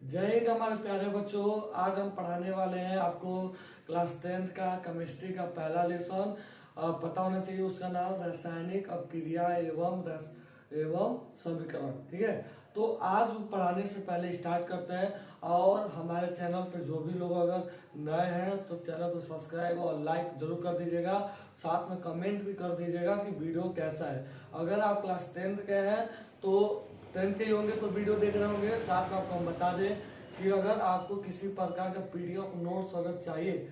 जय हिंद हमारे प्यारे बच्चों। आज हम पढ़ाने वाले हैं आपको क्लास 10th का केमिस्ट्री का पहला लेसन। पता होना चाहिए उसका नाम रासायनिक अपक्रिया एवं समीकरण। ठीक है, तो आज पढ़ाने से पहले स्टार्ट करते हैं। और हमारे चैनल पे जो भी लोग अगर नए हैं तो चैनल को सब्सक्राइब और लाइक जरूर कर दीजिएगा, साथ में कमेंट भी कर दीजिएगा कि वीडियो कैसा है। अगर आप क्लास 10th के हैं तो 10th के ही होंगे तो वीडियो देख रहे होंगे। साथ में आपको हम बता दें कि अगर आपको किसी प्रकार का पीडीएफ नोट्स अगर चाहिए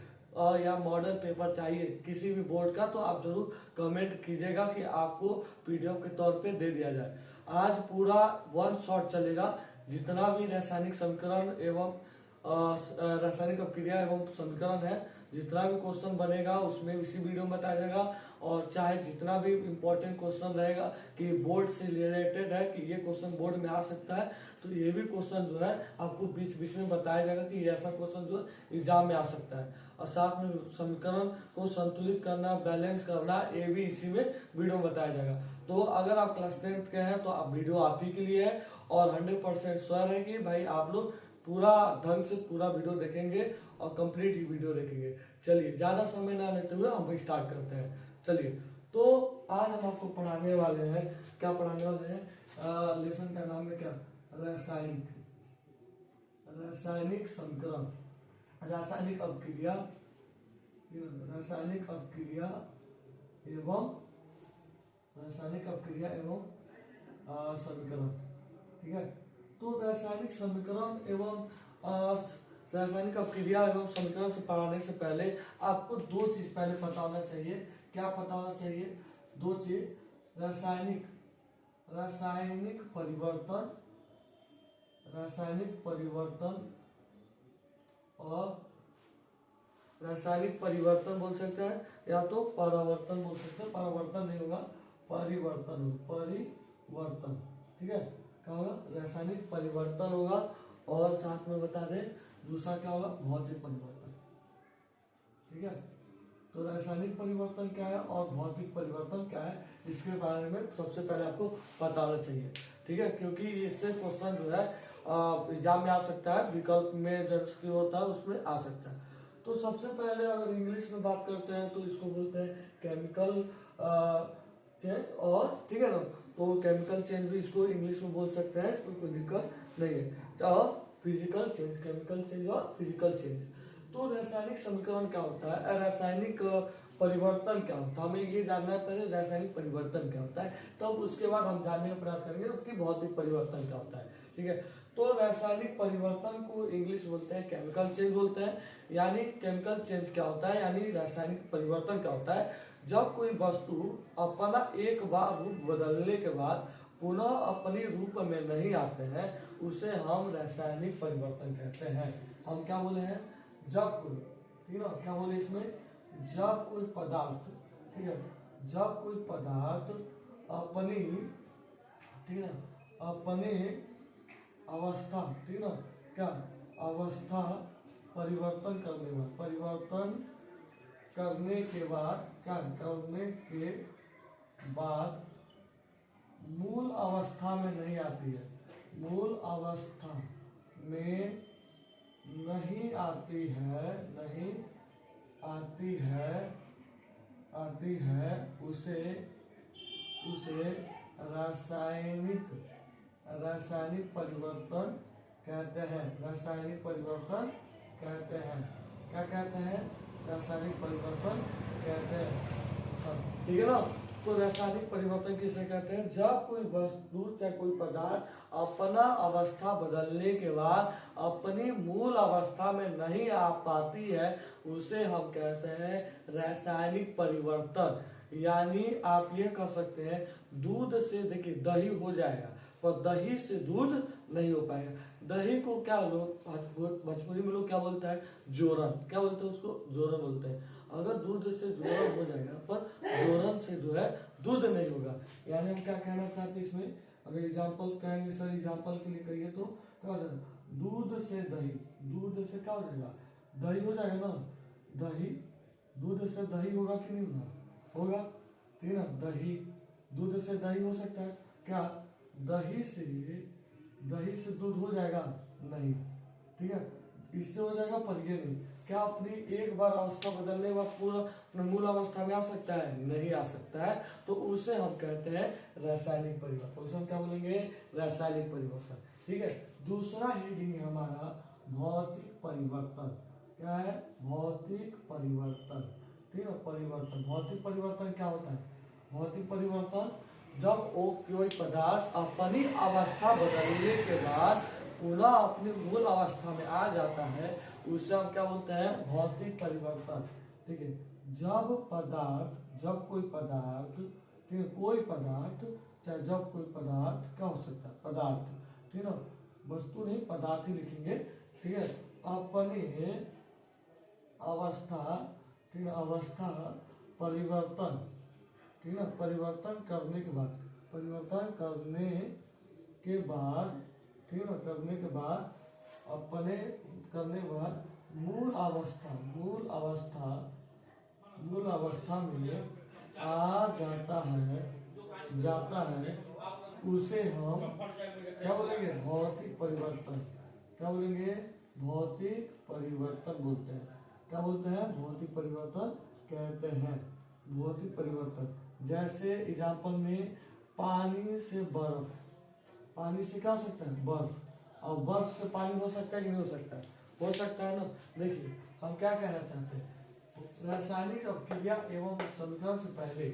या मॉडल पेपर चाहिए किसी भी बोर्ड का, तो आप जरूर कमेंट कीजिएगा कि आपको पीडीएफ के तौर पे दे दिया जाए। आज पूरा वन शॉट चलेगा, जितना भी रासायनिक समीकरण एवं रासायनिक अपक्रिया एवं समीकरण है, जितना भी क्वेश्चन बनेगा उसमें इसी वीडियो में बताया जाएगा। और चाहे जितना भी इम्पोर्टेंट क्वेश्चन रहेगा कि बोर्ड से रिलेटेड है कि ये क्वेश्चन बोर्ड में आ सकता है, तो ये भी क्वेश्चन जो है आपको बीच बीच में बताया जाएगा कि ऐसा क्वेश्चन जो एग्जाम में आ सकता है। और साथ में समीकरण को संतुलित करना, बैलेंस करना, ये भी इसी में वीडियो में बताया जाएगा। तो अगर आप क्लास 10th के हैं तो आप वीडियो आप ही के लिए है और 100% श्योर है कि भाई आप लोग पूरा ढंग से पूरा वीडियो देखेंगे और कंप्लीट ही वीडियो देखेंगे। चलिए ज्यादा समय ना लेते हुए हम स्टार्ट करते हैं। चलिए, तो आज हम आपको पढ़ाने वाले हैं, क्या पढ़ाने वाले हैं, लेसन का नाम है क्या, रासायनिक समीकरण, रासायनिक अपक्रिया एवं समीकरण। ठीक है, तो रासायनिक समीकरण एवं रासायनिक अपक्रिया एवं समीकरण से पढ़ाने से पहले आपको दो चीज पहले पता होना चाहिए। क्या पता होना चाहिए? दो चीज, रासायनिक परिवर्तन और रासायनिक परिवर्तन बोल सकते हैं या तो परावर्तन बोल सकते हैं। परावर्तन नहीं होगा, परिवर्तन। ठीक है, क्या होगा? रासायनिक परिवर्तन होगा। और साथ में बता दें दूसरा क्या होगा, भौतिक परिवर्तन। ठीक है, तो रासायनिक परिवर्तन क्या है और भौतिक परिवर्तन क्या है, इसके बारे में सबसे पहले आपको पता होना चाहिए। ठीक है, क्योंकि इससे क्वेश्चन जो है एग्जाम में आ सकता है, विकल्प में जो होता है उसमें आ सकता है। तो सबसे पहले अगर इंग्लिश में बात करते हैं तो इसको बोलते हैं केमिकल चेंज। और ठीक है ना, तो केमिकल चेंज भी इसको इंग्लिश में बोल सकते हैं, कोई दिक्कत नहीं है। और फिजिकल चेंज, केमिकल चेंज और फिजिकल चेंज। तो रासायनिक समीकरण क्या होता है, रासायनिक परिवर्तन क्या होता है, हमें ये जानना है पहले रासायनिक परिवर्तन क्या होता है, तब उसके बाद हम जानने का प्रयास करेंगे कि भौतिक परिवर्तन क्या होता है। ठीक है, तो रासायनिक परिवर्तन को इंग्लिश बोलते हैं केमिकल चेंज बोलते हैं। यानी केमिकल चेंज क्या होता है, यानी रासायनिक परिवर्तन क्या होता है, जब कोई वस्तु अपना एक बार रूप बदलने के बाद पुनः अपने रूप में नहीं आते हैं, उसे हम रासायनिक परिवर्तन कहते हैं। हम क्या बोले हैं, जब कोई, ठीक है, क्या बोले इसमें, जब कोई पदार्थ, ठीक है, जब कोई पदार्थ अपनी, ठीक है, अपने अवस्था, ठीक है, क्या अवस्था परिवर्तन करने के बाद मूल अवस्था में नहीं आती है, मूल अवस्था में नहीं आती है, उसे रासायनिक परिवर्तन कहते हैं। रासायनिक परिवर्तन कहते हैं, क्या कहते हैं, रासायनिक परिवर्तन कहते हैं। ठीक है ना, तो रासायनिक परिवर्तन किसे कहते हैं, जब कोई वस्तु चाहे कोई पदार्थ अपना अवस्था बदलने के बाद अपनी मूल अवस्था में नहीं आ पाती है, उसे हम कहते हैं रासायनिक परिवर्तन। यानी आप ये कह सकते हैं, दूध से देखिए दही हो जाएगा पर दही से दूध नहीं हो पाएगा। दही को क्या लोग भोजपुरी में लोग क्या बोलता है, जोरन, क्या बोलते हैं उसको, जोरन बोलते हैं। अगर दूध से जोरन हो जाएगा पर जोरन से जो है दूध नहीं होगा। यानी हम क्या कहना चाहते हैं इसमें, अगर एग्जाम्पल कहेंगे, सर एग्जाम्पल के लिए कहिए तो क्या हो जाएगा, दूध से दही, दूध से क्या हो जाएगा, दही हो जाएगा ना, दही, दूध से दही होगा कि नहीं होगा, ठीक है ना, दही, दूध से दही हो सकता है क्या, दही से दूध हो जाएगा, नहीं, ठीक है, इससे हो जाएगा पर ये नहीं। क्या अपनी एक बार अवस्था बदलने के बाद पूरा अपने मूल अवस्था में आ सकता है? नहीं आ सकता है, तो उसे हम कहते हैं रासायनिक परिवर्तन। उसे हम क्या बोलेंगे? रासायनिक परिवर्तन। ठीक है, दूसरा हेडिंग है हमारा भौतिक परिवर्तन। क्या है? भौतिक परिवर्तन। ठीक है, परिवर्तन। भौतिक परिवर्तन क्या होता है? भौतिक परिवर्तन जब वो कोई पदार्थ अपनी अवस्था बदलने के बाद पुनः अपनी मूल अवस्था में आ जाता है, उसे हम क्या बोलते हैं? भौतिक परिवर्तन। ठीक है, जब कोई पदार्थ, ठीक है, कोई पदार्थ, चाहे जब कोई पदार्थ क्या हो सकता है? पदार्थ, ठीक है ना, वस्तु नहीं, पदार्थ ही लिखेंगे। ठीक है, अपने अवस्था, ठीक है, अवस्था परिवर्तन, ठीक है, परिवर्तन करने के बाद, परिवर्तन करने के बाद, ठीक है, करने के बाद अपने करने के बाद मूल अवस्था में आ जाता है, उसे हम क्या बोलेंगे? भौतिक परिवर्तन। क्या बोलेंगे? भौतिक परिवर्तन बोलते हैं। क्या बोलते हैं? भौतिक परिवर्तन कहते हैं। भौतिक परिवर्तन जैसे एग्जाम्पल में पानी से बर्फ, पानी से क्या हो सकता है? बर्फ। और बर्फ से पानी हो सकता है कि नहीं हो सकता है? हो सकता है ना। देखिए हम क्या कहना चाहते हैं, रासायनिक अपक्रिया एवं समीकरण से पहले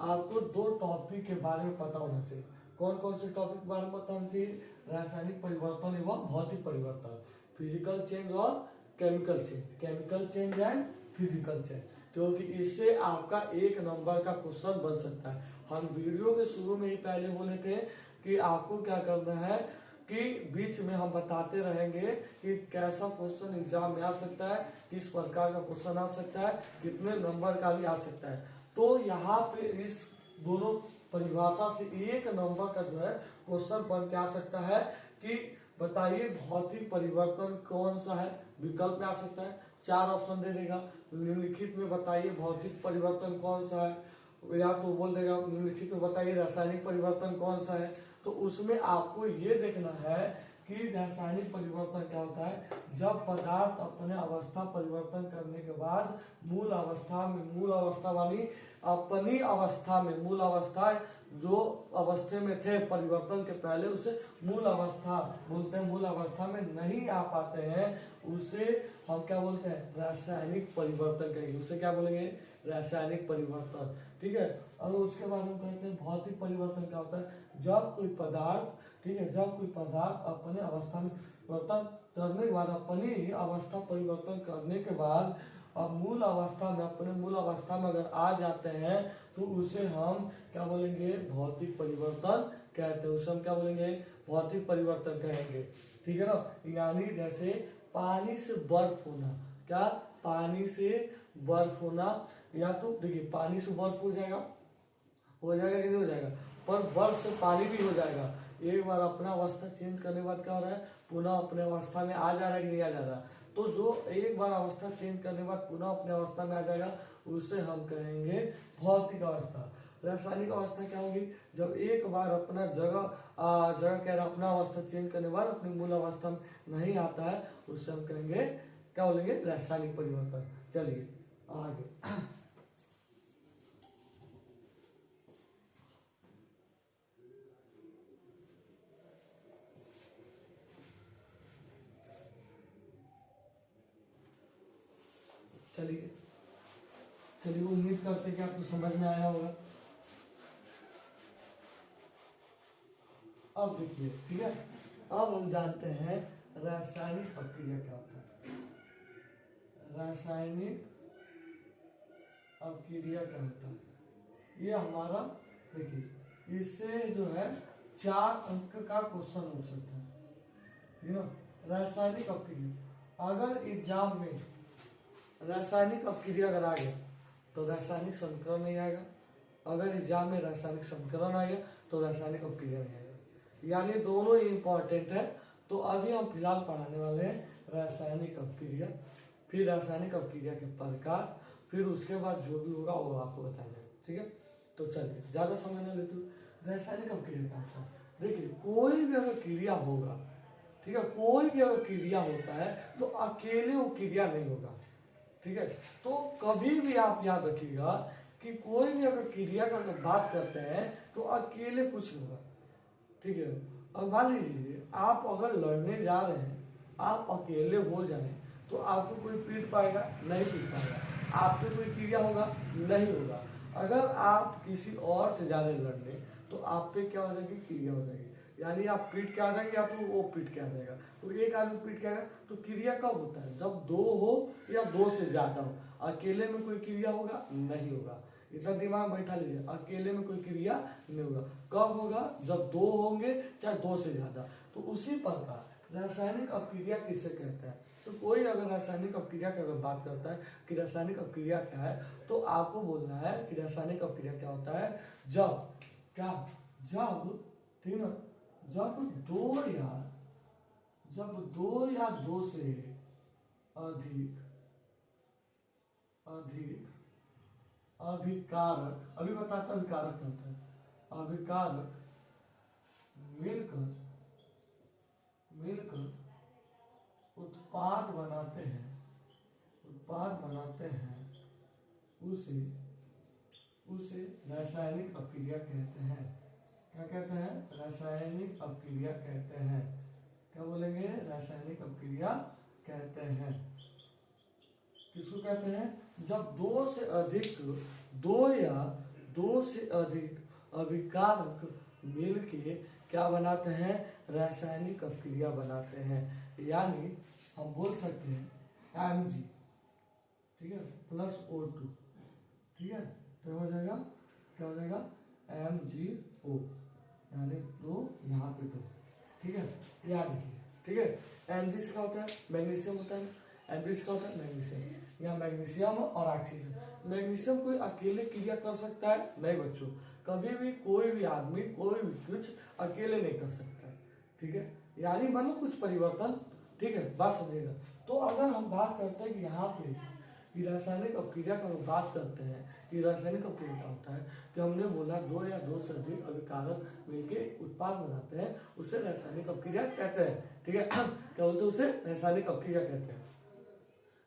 आपको दो टॉपिक के बारे में पता होना चाहिए। कौन कौन से टॉपिक के बारे में पता होना चाहिए? रासायनिक परिवर्तन एवं भौतिक परिवर्तन, फिजिकल चेंज और chemical change, chemical change and physical change, क्योंकि इससे आपका एक नंबर का क्वेश्चन बन सकता है। हम वीडियो के शुरू में ही पहले बोले थे कि आपको क्या करना है कि बीच में हम बताते रहेंगे कि कैसा क्वेश्चन एग्जाम में आ सकता है, किस प्रकार का क्वेश्चन आ सकता है, कितने नंबर का भी आ सकता है। तो यहाँ पे इस दोनों परिभाषा से एक नंबर का जो है क्वेश्चन बन के आ सकता है कि बताइए भौतिक परिवर्तन कौन सा है। विकल्प में आ सकता है, 4 ऑप्शन दे देगा, निम्नलिखित में बताइए भौतिक परिवर्तन कौन सा है, या तो बोल देगा निम्नलिखित में बताइए रासायनिक परिवर्तन कौन सा है। तो उसमें आपको ये देखना है कि रासायनिक परिवर्तन क्या होता है? जब पदार्थ अपने अवस्था परिवर्तन करने के बाद मूल अवस्था वाली अपनी अवस्था में, मूल अवस्था जो अवस्था में थे परिवर्तन के पहले, उसे मूल अवस्था बोलते हैं। मूल अवस्था में नहीं आ पाते हैं, उसे हम क्या बोलते हैं? रासायनिक परिवर्तन कहेंगे। उसे क्या बोलेंगे? रासायनिक परिवर्तन। ठीक है, और उसके बाद हम कहते हैं भौतिक परिवर्तन क्या होता है? जब कोई पदार्थ, ठीक है, जब कोई पदार्थ अपने अवस्था में परिवर्तन करने के बाद, अपनी अवस्था परिवर्तन करने के बाद अब मूल अवस्था में, अपने मूल अवस्था में अगर आ जाते हैं, तो उसे हम क्या बोलेंगे? भौतिक परिवर्तन कहते हैं। उसे हम क्या बोलेंगे? भौतिक परिवर्तन कहेंगे। ठीक है ना। यानी जैसे पानी से बर्फ होना, क्या? पानी से बर्फ होना, या तो देखिए पानी से बर्फ हो जाएगा कि नहीं हो जाएगा, पर बर्फ से पानी भी हो जाएगा। एक बार अपना अवस्था चेंज करने के बाद क्या हो रहा है? पुनः अपने अवस्था में आ जा रहा है कि नहीं आ जा रहा? तो जो एक बार अवस्था चेंज करने के बाद पुनः अपने अवस्था में आ जाएगा, उसे हम कहेंगे भौतिक अवस्था। रासायनिक अवस्था क्या होगी? जब एक बार अपना जगह कह रहा अपना अवस्था चेंज करने के बाद अपनी मूल अवस्था में नहीं आता है, उससे हम कहेंगे क्या बोलेंगे? रासायनिक परिवर्तन। चलिए आगे। चलिए उम्मीद करते हैं कि आपको समझ में आया होगा। अब देखिए, ठीक है, अब हम जानते हैं रासायनिक प्रक्रिया क्या होता है। रासायनिक अपक्रिया क्या होता है? ये हमारा देखिए, इससे जो है 4 अंक का क्वेश्चन हो सकता है। ठीक है ना। रासायनिक अपक्रिया, अगर एग्जाम में रासायनिक अपक्रिया अगर आ गया तो रासायनिक समीकरण नहीं आएगा। अगर एग्जाम में रासायनिक समीकरण आ गया तो रासायनिक अपक्रिया नहीं आएगा। यानी दोनों ही इंपॉर्टेंट है। तो अभी हम फिलहाल पढ़ाने वाले हैं रासायनिक अपक्रिया, फिर रासायनिक अपक्रिया के प्रकार, फिर उसके बाद जो भी होगा वो आपको बताएंगे। ठीक है, तो चलिए ज्यादा समय न लेते, रासायनिक अपक्रिया क्या होता है? देखिए कोई भी अगर क्रिया होगा, ठीक है, कोई भी अगर क्रिया होता है तो अकेले वो क्रिया नहीं होगा। ठीक है, तो कभी भी आप याद रखिएगा कि कोई भी अगर क्रिया का अगर बात करते हैं तो अकेले कुछ नहीं होगा। ठीक है, अब मान लीजिए आप अगर लड़ने जा रहे हैं, आप अकेले हो जाए तो आपको कोई पीट पाएगा? नहीं पीट पाएगा। आप पे कोई क्रिया होगा? नहीं होगा। अगर आप किसी और से जा रहे हैं लड़ने तो आप पे क्या हो जाएगी? क्रिया हो जाएगी। यानी आप पीट के आ जाएंगे या तो वो पीट के आ जाएगा। तो एक आदमी पीट के आएगा तो क्रिया कब होता है? जब दो हो या दो से ज्यादा हो। अकेले में कोई क्रिया होगा? नहीं होगा। इतना दिमाग बैठा लीजिए, अकेले में कोई क्रिया नहीं होगा। कब होगा? जब दो होंगे चाहे दो से ज्यादा। तो उसी प्रकार रासायनिक अपक्रिया किसे कहते हैं? तो कोई अगर रासायनिक अपक्रिया की अगर बात करता है कि रासायनिक अपक्रिया क्या है, तो आपको बोलना है कि रासायनिक अपक्रिया क्या होता है? जब क्या? जब ठीक है, जब दो या दो से अधिक अधिक अभिकारक, अभी बताता अभिकारक क्या होता है। अभिकारक मिलकर मिलकर उत्पाद बनाते हैं उसे उसे रासायनिक अपक्रिया कहते हैं। क्या कहते हैं? रासायनिक अपक्रिया कहते हैं। क्या बोलेंगे? रासायनिक अपक्रिया कहते हैं। किसको कहते हैं? जब दो से अधिक, दो या दो से अधिक अभिकारक मिलके क्या बनाते हैं? रासायनिक अपक्रिया बनाते हैं। यानी हम बोल सकते हैं Mg, ठीक है, प्लस O2। ठीक है, तो हो जाएगा, क्या हो जाएगा? MgO, यानी दो, यहाँ पे दो। ठीक है, याद रखिए। ठीक है, Mg से क्या होता है? मैग्नीशियम होता है। Mg से क्या होता है? मैग्नीशियम। यहाँ मैग्नीशियम और ऑक्सीजन। मैग्नीशियम कोई अकेले क्रिया कर सकता है? नहीं बच्चों, कभी भी कोई भी आदमी कोई भी कुछ अकेले नहीं कर सकता है। ठीक है, यानी मतलब कुछ परिवर्तन। ठीक है, बात समझिएगा। तो अगर हम बात करते हैं कि यहाँ पे कि रासायनिक अपक्रिया का हम बात करते हैं कि रासायनिक अपक्रिया क्या होता है, कि हमने बोला दो या दो से अधिक अभिकारक मिलके उत्पाद बनाते हैं, उसे रासायनिक अपक्रिया कहते हैं। ठीक है, क्या बोलते हैं? उसे रासायनिक अपक्रिया कहते हैं।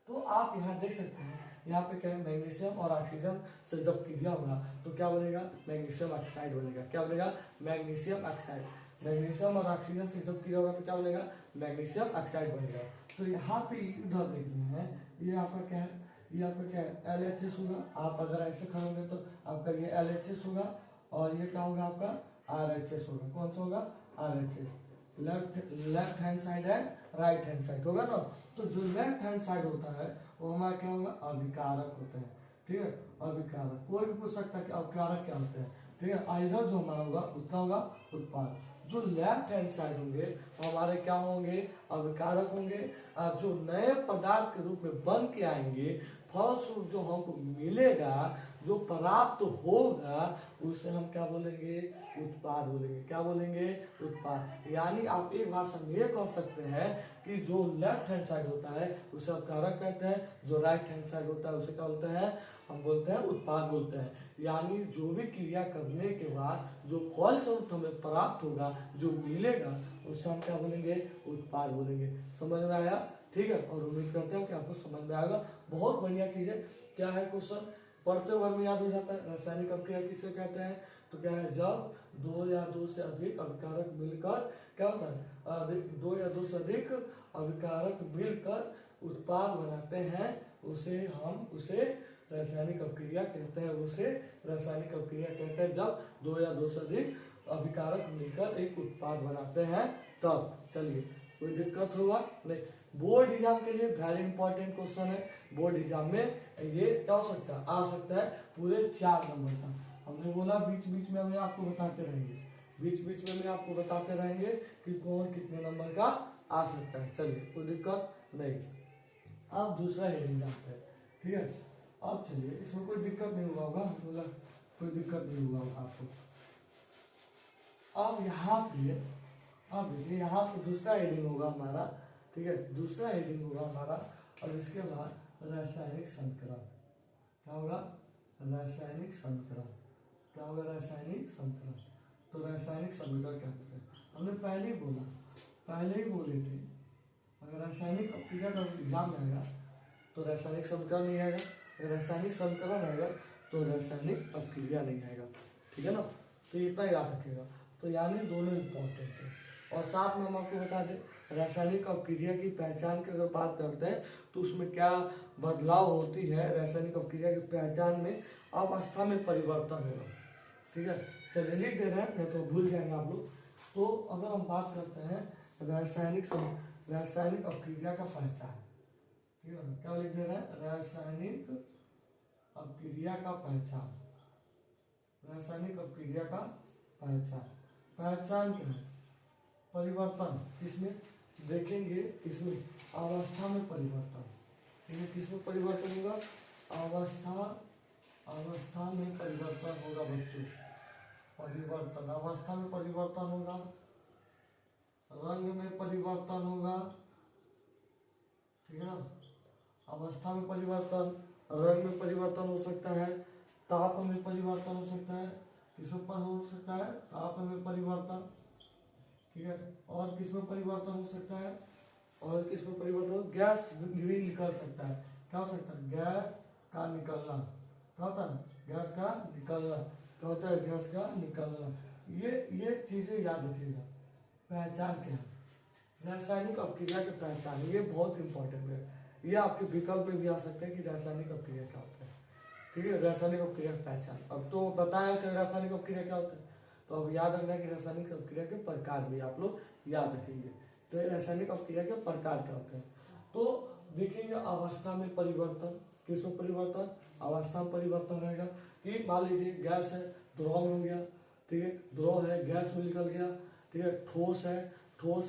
तो आप यहाँ देख सकते हैं, यहाँ पे क्या है? मैग्नीशियम और ऑक्सीजन से जब क्रिया होगा तो क्या बनेगा? मैग्नीशियम ऑक्साइड बनेगा। क्या बनेगा? Magnesium oxide. मैग्नीशियम और ऑक्सीजन से जब क्रिया होगा तो क्या बनेगा? मैग्नीशियम ऑक्साइड बनेगा। तो यहाँ पे इधर देख रहे हैं, ये आपका क्या है? ये आपका क्या है? LHS होगा। आप अगर ऐसे खड़े होंगे तो आपका ये LHS होगा और ये क्या होगा? आपका RHS होगा। कौन सा होगा? RHS। लेफ्ट हैंड साइड है, राइट हैंड साइड होगा ना। तो जो लेफ्ट हैंड साइड होता है वो हमारा क्या होगा? अभिकारक होता है। ठीक है, अभिकारक। कोई भी पूछ सकता है कि अभिकारक क्या होते हैं। ठीक है, इधर जो हमारा होगा उसका होगा उत्पाद। जो लेफ्ट हैंड साइड होंगे वो हमारे क्या होंगे? अभिकारक होंगे। जो नए पदार्थ के रूप में बन के आएंगे, फलस्वरूप जो हमको मिलेगा, जो प्राप्त होगा, उसे हम क्या बोलेंगे? उत्पाद बोलेंगे। क्या बोलेंगे? उत्पाद। यानी आप एक भाषा में ये कह सकते हैं कि जो लेफ्ट हैंड साइड होता है उसे अपकारक कहते हैं, जो राइट हैंड साइड होता है उसे क्या बोलते हैं? हम बोलते हैं उत्पाद बोलते हैं। यानी जो भी क्रिया करने के बाद जो फलस्वरूप हमें प्राप्त होगा, जो मिलेगा, उसे हम क्या बोलेंगे? उत्पाद बोलेंगे। समझ में आया? ठीक है, और उम्मीद करते हैं कि आपको समझ में आएगा। बहुत बढ़िया चीज है। क्या है क्वेश्चन? पढ़ते भर में याद हो जाता है। रासायनिक अपक्रिया किसे कहते हैं? तो क्या है? जब दो या दो से अधिक अभिकारक मिलकर क्या होता है? दो या दो से अधिक अभिकारक मिलकर उत्पाद बनाते हैं, उसे रासायनिक अपक्रिया कहते हैं। उसे रासायनिक अपक्रिया कहते हैं जब दो या दो से अधिक अभिकारक मिलकर एक उत्पाद बनाते हैं तब। चलिए, कोई दिक्कत होगा नहीं। बोर्ड एग्जाम के लिए वेरी इंपॉर्टेंट क्वेश्चन है। बोर्ड एग्जाम में ये क्या हो सकता है? आ सकता है पूरे 4 नंबर का। हमने बोला बीच बीच में हमें आपको बताते रहेंगे, बीच बीच में हमें आपको बताते रहेंगे कि कौन कितने नंबर का आ सकता है। चलिए, कोई दिक्कत नहीं। अब दूसरा हेडिंग जानते हैं। ठीक है, अब चलिए, इसमें कोई दिक्कत नहीं हुआ होगा, बोला कोई दिक्कत नहीं हुआ होगा आपको। अब यहाँ पे अब देखिए, यहाँ पे दूसरा हेडिंग होगा हमारा। ठीक है, दूसरा हेडिंग होगा हमारा, और इसके बाद रासायनिक संकरण। क्या होगा? रासायनिक संकरण। क्या होगा? रासायनिक संकरण। तो रासायनिक समीकरण क्या होता है? हमने पहले ही बोला, पहले ही बोले थे, अगर रासायनिक अपक्रिया का एग्जाम आएगा तो रासायनिक समीकरण नहीं आएगा, अगर रासायनिक समीकरण आएगा तो रासायनिक अपक्रिया नहीं आएगा, ठीक है ना। तो इतना याद रखिएगा। तो यानी दोनों इंपॉर्टेंट है। और साथ में हम आपको बता दें रासायनिक अपक्रिया की पहचान की अगर बात करते हैं तो उसमें क्या बदलाव होती है। रासायनिक अपक्रिया की पहचान में अवस्था में परिवर्तन होगा, ठीक है। चलिए लिख दे रहे हैं, नहीं तो भूल जाएंगे आप लोग। तो अगर हम बात करते हैं रासायनिक अपक्रिया का पहचान, ठीक है, क्या लिख दे रहे हैं, रासायनिक अपक्रिया का पहचान। रासायनिक अपक्रिया का पहचान, पहचान क्या है, परिवर्तन। किसमें देखेंगे, किसमें, अवस्था में परिवर्तन, ठीक है। किसमें परिवर्तन होगा, अवस्था में परिवर्तन होगा बच्चों, परिवर्तन, अवस्था में परिवर्तन होगा, रंग में परिवर्तन होगा, ठीक है ना। अवस्था में परिवर्तन, रंग में परिवर्तन हो सकता है, ताप में परिवर्तन हो सकता है, किसमें पर हो सकता है, ताप में परिवर्तन, ठीक है। और किसमें परिवर्तन हो सकता है, और किसमें परिवर्तन, गैस भी निकल सकता है। क्या हो सकता है, गैस का निकलना, क्या होता है, गैस का निकलना, क्या होता है, गैस का निकलना। ये चीजें याद रखिएगा। पहचान क्या है, रासायनिक अपक्रिया की पहचान, ये बहुत इंपॉर्टेंट है। ये आपके विकल्प में भी आ सकता है कि रासायनिक अपक्रिया क्या होता है, ठीक है। रासायनिक अपक्रिया की पहचान, अब तो बताया कि रासायनिक अपक्रिया क्या होता है, तो अब याद रखना कि रासायनिक अपक्रिया के प्रकार भी आप लोग याद रखेंगे। तो रासायनिक अपक्रिया के प्रकार क्या होते हैं, तो देखेंगे अवस्था में परिवर्तन, किसमें परिवर्तन, अवस्था में परिवर्तन रहेगा। कि मान लीजिए गैस है, द्रव में हो गया, ठीक है, द्रव है, गैस में निकल गया, ठीक है, ठोस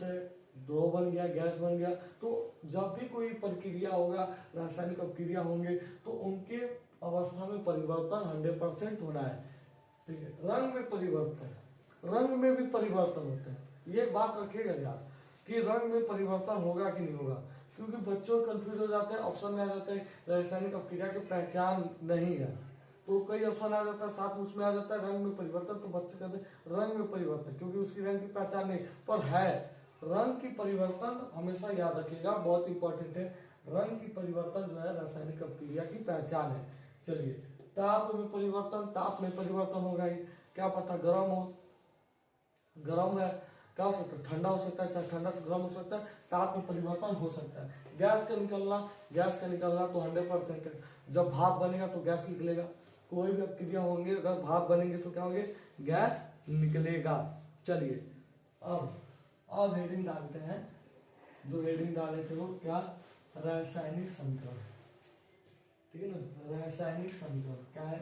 है, द्रव बन गया, गैस बन गया। तो जब भी कोई प्रक्रिया होगा, रासायनिक अपक्रिया होंगे, तो उनके अवस्था में परिवर्तन 100% होना है, ठीक है। रंग में परिवर्तन, रंग में भी परिवर्तन होता है, ये बात रखिएगा यार कि रंग में परिवर्तन होगा कि नहीं होगा, क्योंकि बच्चों कंफ्यूज हो जाते हैं। ऑप्शन में आ जाता है रासायनिक अपक्रिया की पहचान नहीं है, तो कई ऑप्शन आ जाता है, साथ में उसमें आ जाता है रंग में परिवर्तन, तो बच्चे कहते हैं रंग में परिवर्तन, क्योंकि उसकी रंग की पहचान नहीं, पर है रंग की परिवर्तन, हमेशा याद रखिएगा, बहुत इंपॉर्टेंट है। रंग की परिवर्तन जो है रासायनिक अपक्रिया की पहचान है। चलिए, ताप में परिवर्तन, ताप में परिवर्तन होगा ही, क्या पता गर्म हो, गर्म है, क्या हो सकता है, ठंडा हो सकता है, चाहे ठंडा से गर्म हो सकता है, ताप में परिवर्तन हो सकता है। गैस का निकलना तो 100% है, जब भाप बनेगा तो गैस निकलेगा। कोई भी अपक्रिया होंगे, अगर भाप बनेंगे तो क्या होंगे, गैस निकलेगा। चलिए अब हेडिंग डालते हैं, जो हेडिंग डाले थे वो क्या, रासायनिक समीकरण, ठीक है ना। रासायनिक समीकरण क्या है,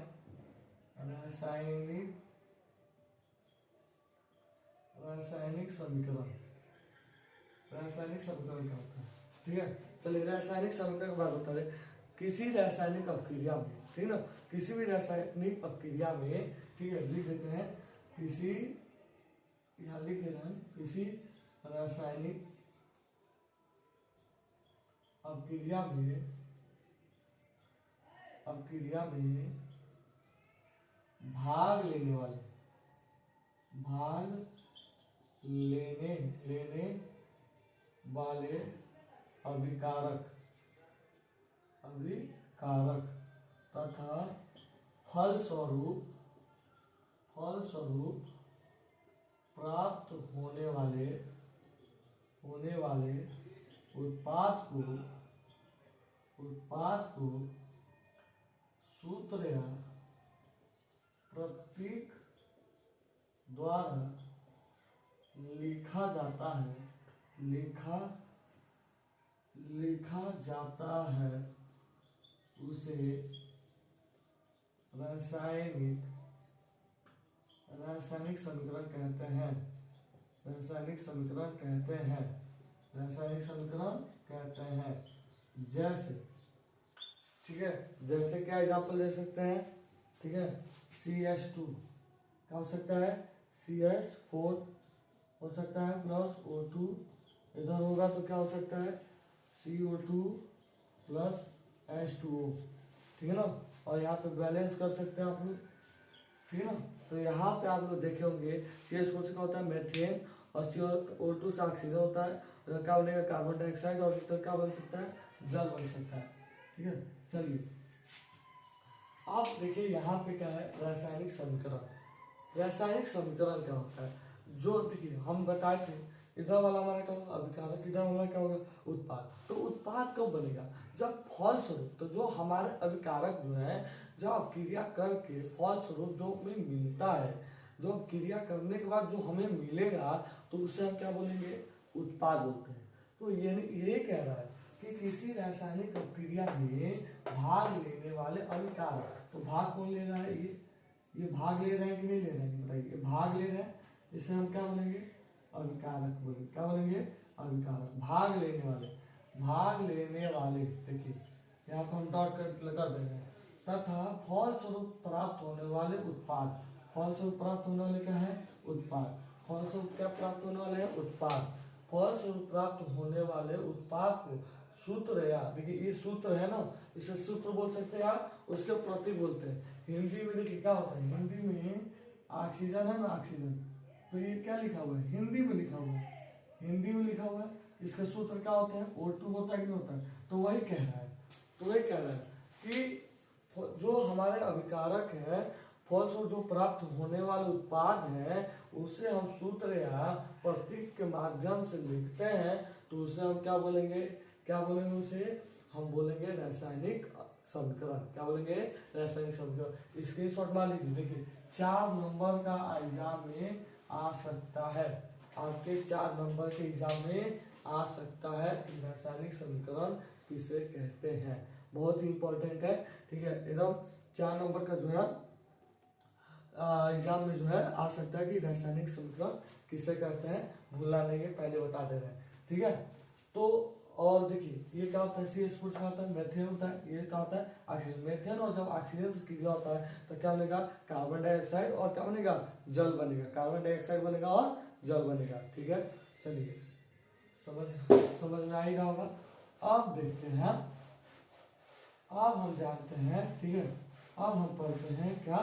रासायनिक समीकरण, रासायनिक समीकरण क्या होता है, ठीक है। चलिए रासायनिक समीकरण की बात बता दें। किसी रासायनिक अपक्रिया में, ठीक है ना, किसी भी रासायनिक अपक्रिया में, ठीक है, लिख देते हैं किसी, यहाँ लिख दे रहे हैं किसी रासायनिक अपक्रिया में भाग लेने वाले अभिकारक तथा फलस्वरूप प्राप्त होने वाले उत्पाद को सूत्र या प्रतीक द्वारा लिखा जाता है, उसे रासायनिक समीकरण कहते हैं। रासायनिक समीकरण कहते हैं। जैसे, ठीक है, जैसे क्या एग्जाम्पल दे सकते हैं, ठीक है, CH2 क्या हो सकता है, CH4 हो सकता है प्लस O2, इधर होगा तो क्या हो सकता है, CO2 प्लस H2O, ठीक है ना। और यहाँ पे बैलेंस कर सकते हैं आप लोग, ठीक है ना। तो यहाँ पे आप लोग देखे होंगे CH4 से क्या होता है, मेथेन, और CO2 से ऑक्सीजन होता है, तो क्या बनेगा कार्बन डाइऑक्साइड, और फिर क्या बन सकता है, जल बन सकता है। ठीक है, चलिए आप देखिए यहाँ पे क्या है, रासायनिक समीकरण। रासायनिक समीकरण क्या होता है, जो देखिए हम बताए थे, इधर वाला हमारा क्या होगा अभिकारक, इधर वाला क्या होगा उत्पाद। तो उत्पाद कब बनेगा, जब फलस्वरूप, तो जो हमारे अभिकारक जो है, जब क्रिया करके फलस्वरूप जो हमें मिलता है, जो क्रिया करने के बाद जो हमें मिलेगा, तो उसे हम क्या बोलेंगे, उत्पाद बोलते हैं। तो ये कह रहा है कि किसी रासायनिक क्रिया में भाग लेने वाले अभिकारक, तो भाग कौन ले रहा है, ये भाग ले रहे हैं कि नहीं ले रहे हैं, बताइए, ये भाग ले रहे हैं, इसे हम क्या बोलेंगे, अभिकारक बोलेंगे। क्या बोलेंगे, अभिकारक। भाग लेने वाले देखिए यहाँ पर हम डॉट कर देंगे, तथा फलस्वरूप प्राप्त होने वाले उत्पाद। फलस्वरूप प्राप्त होने वाले क्या है, उत्पाद। फलस्वरूप क्या प्राप्त होने वाले हैं, उत्पाद। फलस्वरूप प्राप्त होने वाले उत्पाद को सूत्र, या देखिए ये सूत्र है ना, इसे सूत्र बोल सकते हैं आप, उसके प्रतीक बोलते हैं। हिंदी में देखिए क्या होता है, हिंदी में ऑक्सीजन है ना, ऑक्सीजन, तो ये क्या लिखा हुआ है, हिंदी में लिखा हुआ है, हिंदी में लिखा हुआ है। इसका सूत्र क्या होता है, O2 होता है कि नहीं होता है। तो वही कह रहा है कि जो हमारे अभिकारक है, फलस्वरूप जो प्राप्त होने वाले उत्पाद है, उसे हम सूत्र या प्रतीक के माध्यम से लिखते हैं, तो उसे हम क्या बोलेंगे, उसे हम बोलेंगे रासायनिक समीकरण। क्या बोलेंगे, रासायनिक समीकरण। स्क्रीनशॉट मार लीजिए, देखिए 4 नंबर का एग्जाम में आ सकता है, आपके 4 नंबर के एग्जाम में आ सकता है कि रासायनिक समीकरण किसे कहते हैं। बहुत ही इंपॉर्टेंट है, ठीक है, एकदम 4 नंबर का जो है एग्जाम में जो है आ सकता है कि रासायनिक समीकरण किसे कहते हैं, भूलना नहीं है, पहले बता दे रहे हैं। ठीक है, तो और देखिए ये क्या होता है, CH4 क्या होता है, मेथेन होता है, ये क्या होता है, ऑक्सीजन। मेथेन और जब ऑक्सीजन से क्रिया होता है तो क्या बनेगा, कार्बन डाइऑक्साइड, और क्या बनेगा, जल बनेगा। कार्बन डाइऑक्साइड बनेगा और जल बनेगा। ठीक है, चलिए समझ में आ ही रहा होगा। अब देखते हैं, अब हम जानते हैं, ठीक है, अब हम पढ़ते हैं क्या,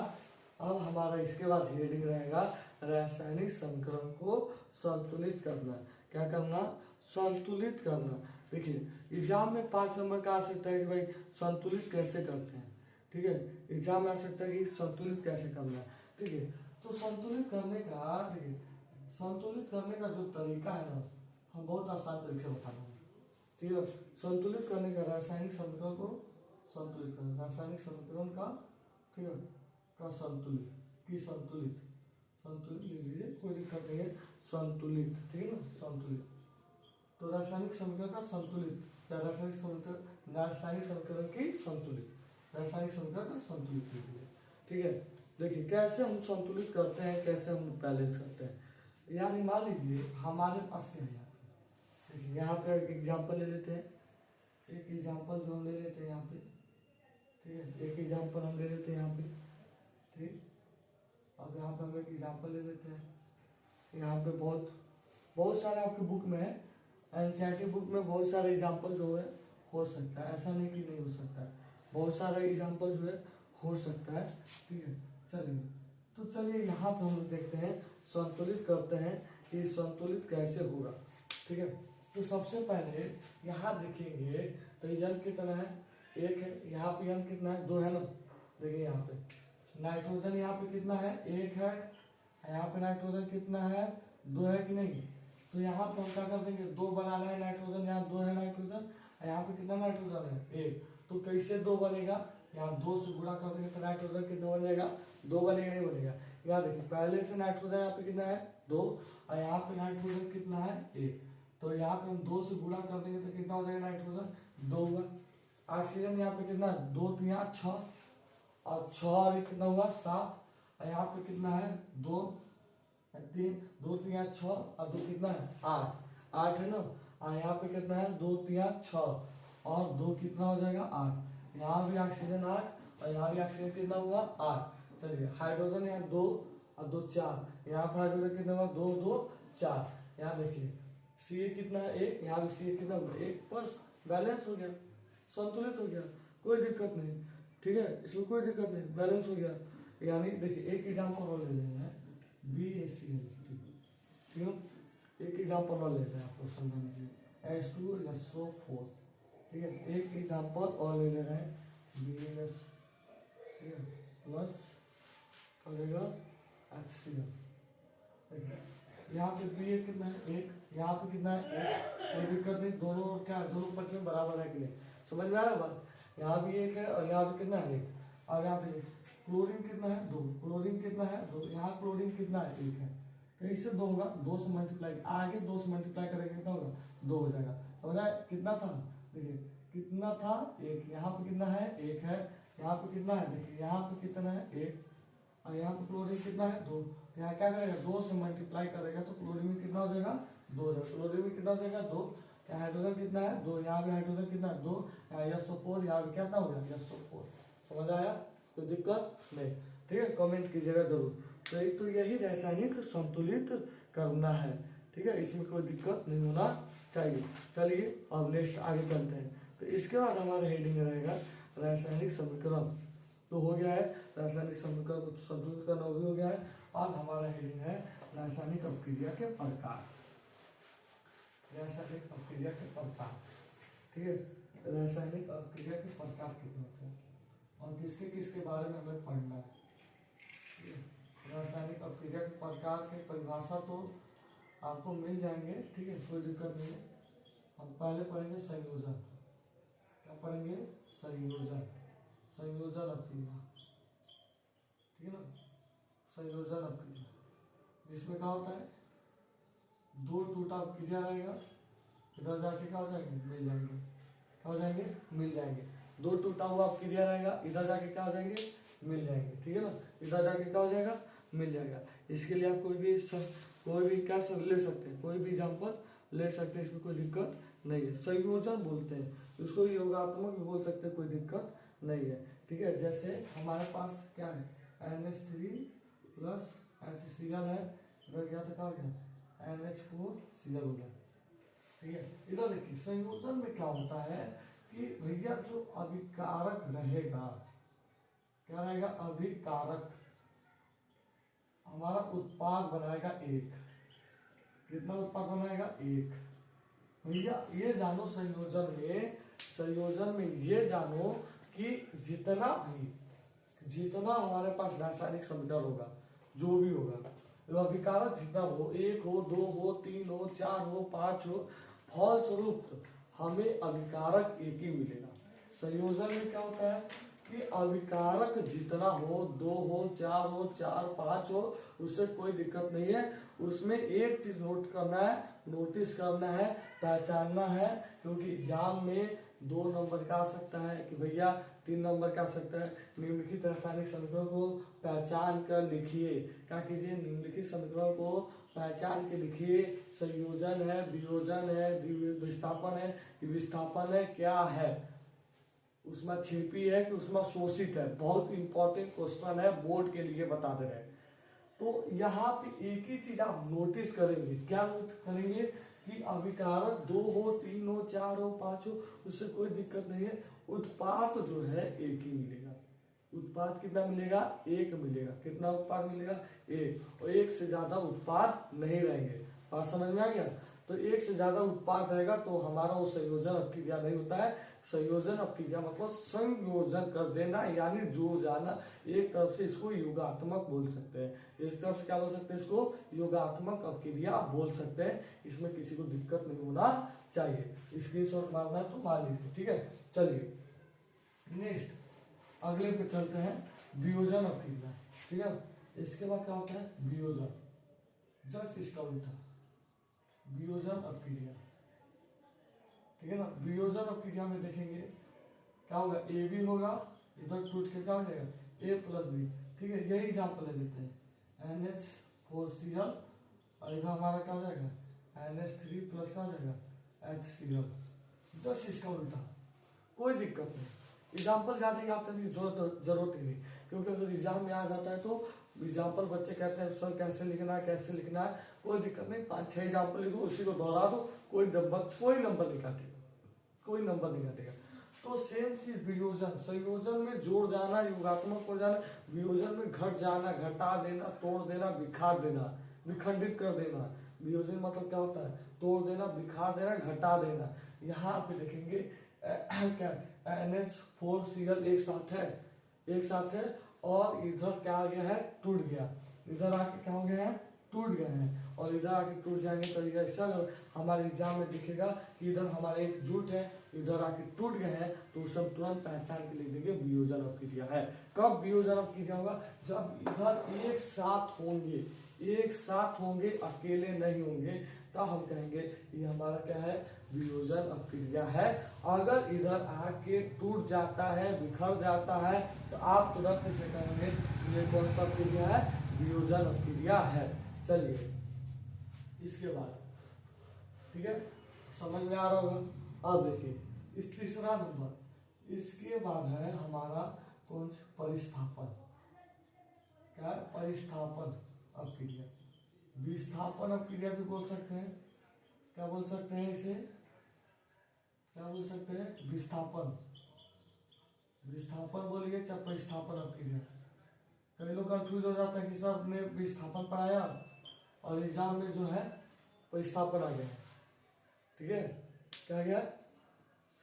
अब हमारा इसके बाद हेडिंग रहेगा रासायनिक समीकरण को संतुलित करना। क्या करना, संतुलित करना। देखिए एग्जाम में 5 नंबर का आ सकता है कि भाई संतुलित कैसे करते हैं। ठीक है, एग्जाम में आ सकता है कि संतुलित कैसे करना है। ठीक है, तो संतुलित करने का, देखिए संतुलित करने का जो तरीका है ना, हम बहुत आसान तरीके से बता देंगे। ठीक है, संतुलित करने का, रासायनिक समीकरण को संतुलित करना, रासायनिक समीकरण का, ठीक है, का संतुलित, की संतुलित, संतुलित लिख लीजिए, कोई दिक्कत नहीं है, संतुलित। ठीक है ना, संतुलित। तो रासायनिक समीकरण का संतुलित, रासायनिक समीकरण की संतुलित, रासायनिक समीकरण का संतुलित लीजिए। ठीक है, देखिए कैसे हम संतुलित करते हैं, कैसे हम बैलेंस करते हैं। यानी मान लीजिए हमारे पास क्या है, देखिए यहाँ पे एग्जाम्पल ले लेते हैं, एक एग्जाम्पल जो हम ले लेते हैं यहाँ पे, ठीक है, एक एग्जाम्पल हम ले लेते हैं यहाँ पे। ठीक, अब यहाँ पे हम एक एग्जाम्पल ले लेते हैं। यहाँ पे बहुत सारे आपके बुक में है, एनसीईआरटी बुक में बहुत सारे एग्जाम्पल जो है हो सकता है, ऐसा नहीं कि नहीं हो सकता है, बहुत सारा एग्जाम्पल जो है हो सकता है। ठीक है, चलिए तो चलिए यहाँ पे हम देखते हैं, संतुलित करते हैं कि संतुलित कैसे होगा। ठीक है, तो सबसे पहले यहाँ देखेंगे तो एन कितना है, 1 है, यहाँ पे एन कितना है, 2 है ना। देखिए यहाँ पे नाइट्रोजन यहाँ पे कितना है, 1 है, यहाँ पे नाइट्रोजन कितना है, 2 है कि नहीं। तो यहाँ पे हम क्या कर देंगे, 2 बनाना है नाइट्रोजन, यहाँ 2 है नाइट्रोजन, यहाँ पे कितना नाइट्रोजन है, 1। तो कैसे 2 बनेगा, यहाँ 2 से गुणा कर देंगे तो नाइट्रोजन कितना बन जाएगा, 2 बनेगा, नहीं बनेगा। यहाँ देखिए पहले से नाइट्रोजन यहाँ पे कितना है, 2, और यहाँ पे नाइट्रोजन कितना है, 1। तो यहाँ पे हम 2 से गुणा कर देंगे तो कितना हो जाएगा, नाइट्रोजन 2 हुआ। ऑक्सीजन यहाँ पे कितना है, 2 3 6, और 6 और कितना हुआ, 7, और यहाँ पे कितना है, 2 3 2 3 6, और 2 कितना है, 8 है ना। और यहाँ पे कितना है, 2 3 6, और 2 कितना हो जाएगा, 8। यहाँ भी ऑक्सीजन 8, और यहाँ भी ऑक्सीजन कितना हुआ, 8। चलिए हाइड्रोजन यहाँ 2 और 2 4, यहाँ पे हाइड्रोजन कितना हुआ, 2 2 4। यहाँ देखिए सी कितना है, 1, यहाँ भी सी कितना हुआ, 1, बस बैलेंस हो गया, संतुलित हो गया, कोई दिक्कत नहीं। ठीक है, इसमें कोई दिक्कत नहीं, बैलेंस हो गया। यानी देखिए एक एग्जाम्पल और ले लेंगे, BaCl। ठीक है, एग्जाम्पल और ले रहे हैं आपको समझाने के लिए, H2SO4, ठीक है। एक एग्जाम्पल और ले रहे हैं, BnS, ठीक है, प्लस हो जाएगा HCl। यहाँ पे बी कितना है, एक, यहाँ पे कितना है, एक, कोई दिक्कत नहीं, दोनों क्या है, दोनों पक्ष में बराबर है कि नहीं, समझ में आ रहा है बात। यहाँ भी एक है और यहाँ पे कितना है, एक, और यहाँ पे क्लोरीन कितना है, 2, क्लोरीन कितना है, 2, यहाँ क्लोरीन कितना है, 1 है, तो इससे 2 होगा, 2 से मल्टीप्लाई, आगे 2 से मल्टीप्लाई करेंगे कितना होगा, 2 हो जाएगा, समझ आया। कितना था, देखिए कितना था, 1, यहाँ पे कितना है, 1 है, यहाँ पे कितना है, देखिए यहाँ पे कितना है, 1, और यहाँ पे क्लोरीन कितना है, 2, तो यहाँ क्या करेगा, 2 से मल्टीप्लाई करेगा तो क्लोरीन में कितना हो जाएगा, 2 हो जाएगा, क्लोरीन में कितना हो जाएगा, 2, यहाँ हाइड्रोजन कितना है, 2, यहाँ भी हाइड्रोजन कितना है, 2, यहाँ SO4, यहाँ भी कितना हो गया, SO4, समझ आया, कोई दिक्कत नहीं, ठीक है, कमेंट कीजिएगा जरूर। तो यही रासायनिक संतुलित करना है, ठीक है, इसमें कोई दिक्कत नहीं होना चाहिए। चलिए अब नेक्स्ट आगे चलते हैं। तो इसके बाद हमारा हेडिंग रहेगा रासायनिक समीकरण, तो हो गया है रासायनिक समीकरण को संतुलित करना भी हो गया है। अब हमारा हेडिंग है रासायनिक अपक्रिया के प्रकार, रासायनिक अपक्रिया के प्रकार, ठीक है, रासायनिक अपक्रिया के प्रकार कितने होते हैं और किसके किसके बारे में हमें पढ़ना है। रासायनिक अपक्रिया के प्रकार के परिभाषा तो आपको मिल जाएंगे, ठीक है, कोई दिक्कत नहीं है। हम पहले पढ़ेंगे संयोजन, क्या पढ़ेंगे, संयोजन, संयोजन अपक्रिया, ठीक है ना, संयोजन अपक्रिया, जिसमें क्या होता है, 2 टूटा अपक्रिया रहेगा, इधर जाके क्या हो जाएंगे, मिल जाएंगे, क्या हो जाएंगे, मिल जाएंगे, 2 टूटा हुआ अपक्रिया रहेगा, इधर जाके क्या हो जाएंगे, मिल जाएंगे, ठीक है ना, इधर जाके क्या हो जाएगा, मिल जाएगा। इसके लिए आप कोई भी क्या ले सकते हैं, कोई भी एग्जाम्पल ले सकते हैं, इसमें कोई दिक्कत नहीं है। संयोजन बोलते हैं इसको, योगात्मक भी बोल सकते हैं, कोई दिक्कत नहीं है, ठीक है। जैसे हमारे पास क्या है, NH3 प्लस HCl है, इधर गया तो क्या हो गया, NH4Cl हो गया, ठीक है। इधर देखिए संयोजन में क्या होता है कि भैया जो अभिकारक रहेगा, क्या रहेगा, अभिकारक, हमारा उत्पाद बनाएगा 1, कितना उत्पाद बनाएगा, 1। भैया ये जानो संयोजन में ये जानो कि जितना हमारे पास रासायनिक समीकरण होगा, जो भी होगा, तो अभिकारक जितना हो, 1 हो, 2 हो, 3 हो, 4 हो, 5 हो, फलस्वरूप हमें अभिकारक 1 ही मिलेगा। संयोजन में क्या होता है कि अभिकारक जितना हो, 2 हो, 4 हो, 4, 5 हो, उससे कोई दिक्कत नहीं है। उसमें एक चीज नोट करना है, नोटिस करना है, पहचानना है, क्योंकि एग्जाम में 2 नंबर का आ सकता है कि भैया 3 नंबर का आ सकता है। निम्नलिखित रासायनिक समीकरण को पहचान कर लिखिए, क्या कीजिए, निम्नलिखित समीकरण को पहचान के लिखिए। संयोजन है, वियोजन है, विस्थापन है, विस्थापन है क्या है, उसमें छिपी है कि उसमें शोषित है, बहुत इंपॉर्टेंट क्वेश्चन है, बोर्ड के लिए बता दे रहे हैं। तो यहाँ पे एक ही चीज आप नोटिस करेंगे, क्या नोट करेंगे कि अभिकारक 2 हो, 3 हो, 4 हो, 5 हो, उससे कोई दिक्कत नहीं है, उत्पाद जो है 1 ही मिलेगा। उत्पाद कितना मिलेगा, 1 मिलेगा। कितना उत्पाद मिलेगा, 1, और 1 से ज्यादा उत्पाद नहीं रहेंगे। बात समझ में आ गया। तो 1 से ज्यादा उत्पाद रहेगा तो हमारा वो संयोजन अपक्रिया नहीं होता है। संयोजन अपक्रिया मतलब संयोजन कर देना, यानी जुड़ जाना। एक तरफ से इसको योगात्मक बोल सकते हैं, एक तरफ से क्या बोल सकते हैं, इसको योगात्मक अपक्रिया बोल सकते हैं। इसमें किसी को दिक्कत नहीं होना चाहिए। स्क्रीनशॉट मारना है तो मार लीजिए, ठीक है। चलिए नेक्स्ट अगले पे चलते हैं, वियोजन अपक्रिया, ठीक है। इसके बाद क्या होता है, वियोजन, जस्ट इसका उल्टा, वियोजन अपक्रिया, ठीक है ना। वियोजन अपक्रिया में देखेंगे क्या होगा, ए बी होगा, इधर टूट के क्या हो जाएगा, ए प्लस बी, ठीक है। यही एग्जाम्पल ले लेते हैं, NH4Cl, और इधर हमारा क्या हो जाएगा, NH3 प्लस क्या हो जाएगा, HCl, जस्ट इसका उल्टा, कोई दिक्कत नहीं। एग्जाम्पल ज्यादा याद करने की जरूरत ही नहीं, क्योंकि अगर एग्जाम में आ जाता है तो एग्जाम्पल बच्चे कहते हैं सर कैसे लिखना है, कैसे लिखना है, कोई दिक्कत नहीं, 5-6 एग्जाम्पल लिखो, उसी को दोहरा दो, कोई नंबर नहीं काटेगा, कोई नंबर नहीं काटेगा। तो सेम चीज वियोजन, संयोजन में जोड़ जाना, योगात्मक हो जाना, वियोजन में घट जाना, घटा देना, तोड़ देना, बिखार देना, विखंडित कर देना, वियोजन मतलब क्या होता है, तोड़ देना, बिखार देना, घटा देना। यहाँ पे देखेंगे क्या NH4Cl एक साथ है और इधर क्या आ गया है, टूट गया, इधर आके क्या हो गया है, टूट गए हैं, और इधर आके टूट जाएंगे तो ऐसा हमारे एग्जाम में दिखेगा कि इधर हमारे एकजुट है, इधर आके टूट गए हैं, तो उसे हम तुरंत पहचान के लिख देंगे वियोजन अपक्रिया है। कब वियोजन अपक्रिया होगा, जब इधर एक साथ होंगे अकेले नहीं होंगे, तब हम कहेंगे ये हमारा क्या है, वियोजन अपक्रिया है। अगर इधर आके टूट जाता है, बिखर जाता है, तो आप तुरंत इसे कहेंगे ये कौन सा अपक्रिया है, वियोजन अपक्रिया है। चलिए इसके बाद, ठीक है, समझ में आ रहा होगा। अब देखिए इस तीसरा नंबर, इसके बाद है हमारा कौन सा, परिस्थापन। क्या है, परिस्थापन अपक्रिया, विस्थापन अपक्रिया भी बोल सकते हैं। क्या बोल सकते हैं इसे, क्या बोल सकते हैं, विस्थापन, विस्थापन बोलिए चाहे परिस्थापन अपक्रिया। कई लोग कंफ्यूज हो जाता है कि सर ने विस्थापन पढ़ाया और एग्जाम में जो है परिस्थापन आ गया। ठीक है, क्या गया,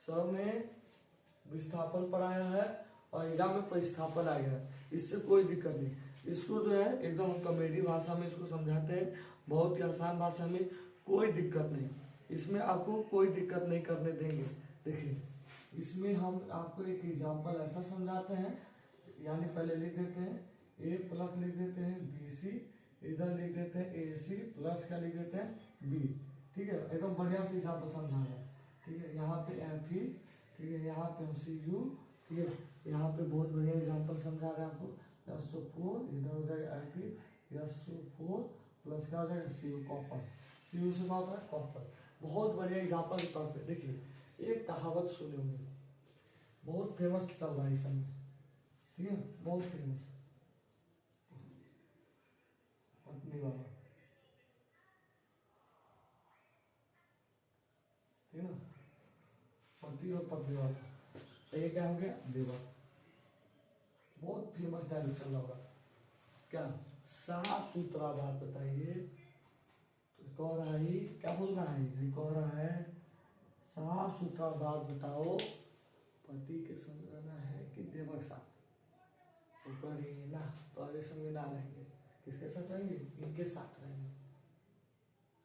सर ने विस्थापन पढ़ाया है और एग्जाम में परिस्थापन आ गया, इससे कोई दिक्कत नहीं। इसको जो है एकदम कॉमेडी भाषा में इसको समझाते हैं, बहुत ही आसान भाषा में, कोई दिक्कत नहीं, इसमें आपको कोई दिक्कत नहीं करने देंगे। देखिए इसमें हम आपको एक एग्जाम्पल ऐसा समझाते हैं, यानी पहले लिख देते हैं A प्लस लिख देते हैं BC, इधर लिख देते हैं AC प्लस क्या लिख देते हैं B। ठीक है, एकदम बढ़िया से एग्जाम्पल समझा रहे हैं। ठीक है, यहाँ पे FE, ठीक है, यहाँ पे MCU, ठीक है, यहाँ पे बहुत बढ़िया एग्जाम्पल समझा रहे हैं आपको। SO4 इधर हो जाएगा FE, SO4 प्लस क्या हो जाएगा CU कॉपर, CU से क्या होता है कॉपर। बहुत बढ़िया एग्जाम्पल के तौर पे देखिए, एक कहावत सुने होंगे, बहुत फेमस चल रहा है इस समय, ठीक है, बहुत फेमस, पत्नी वाला, ठीक है ना, पति और पत्नी वाला, ये क्या हो गया, देवर। बहुत फेमस डायलॉग चल रहा होगा। क्या साफ सुथरा बात बताइए, तो कह रहा है, क्या बोल रहा है, ये कह रहा है साफ सुथरा बात बताओ, पति के संग रहना है कि देवर के साथ, तो करिए ना, तो आगे संग ना रहेंगे, किसके साथ रहेंगे, इनके साथ रहेंगे।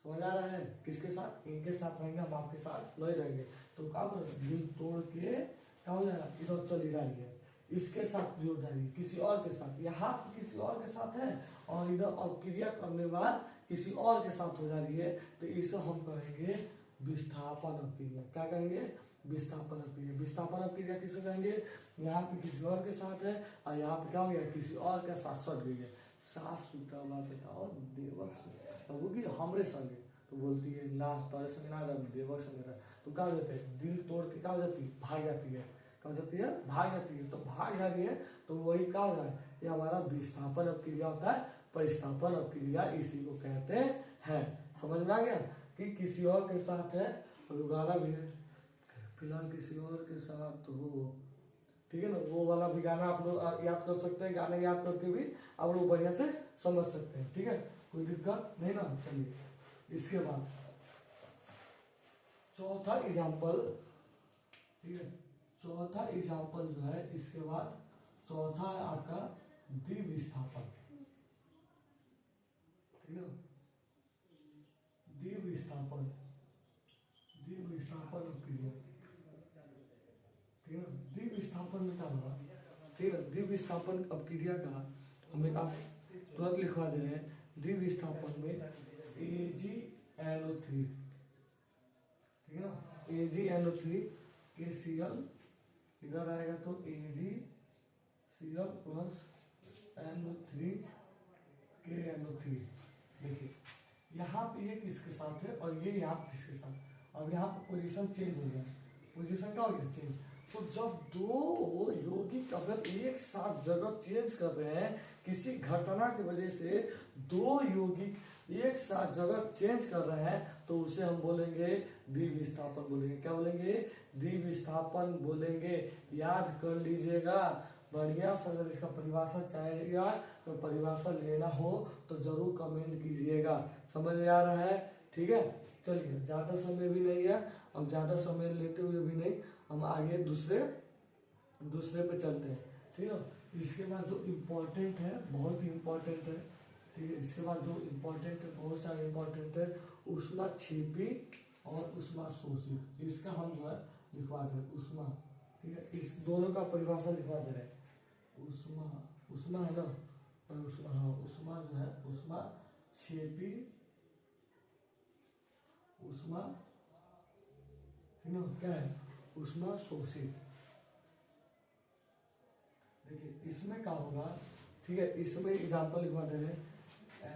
समझ आ रहा है, किसके साथ, इनके साथ रहेंगे, हम आपके साथ नहीं रहेंगे। तो क्या करो, दिल तोड़ के क्या हो जाएगा, इधर चली जा रही है, इसके साथ जुड़ जाएगी, किसी और के साथ, यहाँ किसी और के साथ है और इधर अपक्रिया करने बाद किसी और के साथ हो जा रही है, तो इसे हम कहेंगे विस्थापन अपक्रिया। क्या कहेंगे, विस्थापन अपक्रिया। विस्थापन अपक्रिया किसे कहेंगे, यहाँ पे किसी और के साथ है और यहाँ पे क्या हो गया, किसी और के साथ सट गई है। साफ सुथरा बात बताओ, देवर वो भी हमरे संगे, तो बोलती है ना, तारे संगे ना जाए, देवर संगे, तो क्या हो जाता है, दिल तोड़ के क्या हो जाती है, भाग जाती है, क्या हो जाती है, भाग जाती है। तो भाग जा रही है तो वही क्या हो जाए, ये हमारा विस्थापन अपक्रिया होता है, परिस्थापन अपक्रिया इसी को कहते हैं। समझ में आ गया कि किसी और के साथ है, और गाना भी है, फिलहाल किसी और के साथ हो, ठीक है ना, वो वाला भी गाना आप लोग याद कर सकते हैं, गाना याद करके भी आप लोग बढ़िया से समझ सकते हैं। ठीक है, कोई दिक्कत नहीं ना। चलिए इसके बाद चौथा एग्जाम्पल, ठीक है, चौथा एग्जाम्पल जो है, इसके बाद चौथा है आपका द्विविस्थापन, ठीक है, द्विविस्थापन, द्विविस्थापन अपक्रिया, ठीक है, द्विविस्थापन में क्या होगा, ठीक है, द्विविस्थापन अपक्रिया का हमें आप तुरंत लिखवा दे रहे हैं। द्विविस्थापन में AgNO3, ठीक है ना, AgNO3 KCl इधर आएगा तो AgCl प्लस NO3 KNO3। देखिए यहाँ पे ये किसके साथ है और ये यहाँ पे किसके साथ, अब यहाँ पे पोजीशन चेंज हो गया, पोजीशन क्या हो गया, चेंज। तो जब दो यौगिक अगर एक साथ जगह चेंज कर रहे हैं, किसी घटना की वजह से दो यौगिक एक साथ जगह चेंज कर रहे हैं, तो उसे हम बोलेंगे द्विविस्थापन बोलेंगे। क्या बोलेंगे, द्विविस्थापन बोलेंगे। याद कर लीजिएगा, बढ़िया से अगर इसका परिभाषा चाहिएगा तो परिभाषा लेना हो तो जरूर कमेंट कीजिएगा। समझ में आ रहा है? ठीक है, चलिए ज़्यादा समय भी नहीं है, अब ज़्यादा समय लेते हुए भी नहीं, हम आगे दूसरे पे चलते हैं। ठीक है, इसके बाद जो इम्पोर्टेंट है, बहुत ही इम्पोर्टेंट है। ठीक है, इसके बाद जो इम्पोर्टेंट है, बहुत सारे इम्पोर्टेंट है, ऊष्माक्षेपी और ऊष्माशोषित। इसका हम जो है लिखवा दे ऊष्मा। ठीक है, इस दोनों का परिभाषा लिखवा दे रहे हैं। ऊष्मा है ना, ऊष्मा, हाँ ऊष्मा जो है ऊष्माक्षेपी, ऊष्मा, ठीक है क्या है, ऊष्माशोषित। देखिए इसमें क्या होगा, ठीक है, इसमें एग्जाम्पल लिखवा दे रहे हैं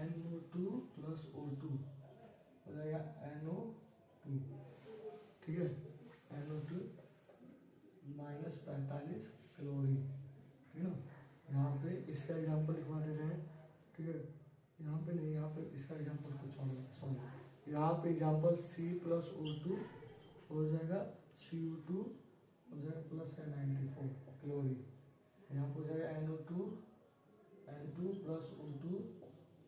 NO2 + O2 हो जाएगा NO2। ठीक है, NO2 -45 क्लोरीन। ठीक है ना, यहाँ पे इसका एग्जाम्पल लिखवा दे रहे हैं। ठीक है, यहाँ पे नहीं, यहाँ पे इसका एग्जाम्पल कुछ और, सॉरी यहाँ पे एग्जाम्पल C + O2 हो जाएगा CO2 हो जाएगा +94 क्लोरीन। यहाँ पर हो जाएगा NO2 N2 + O2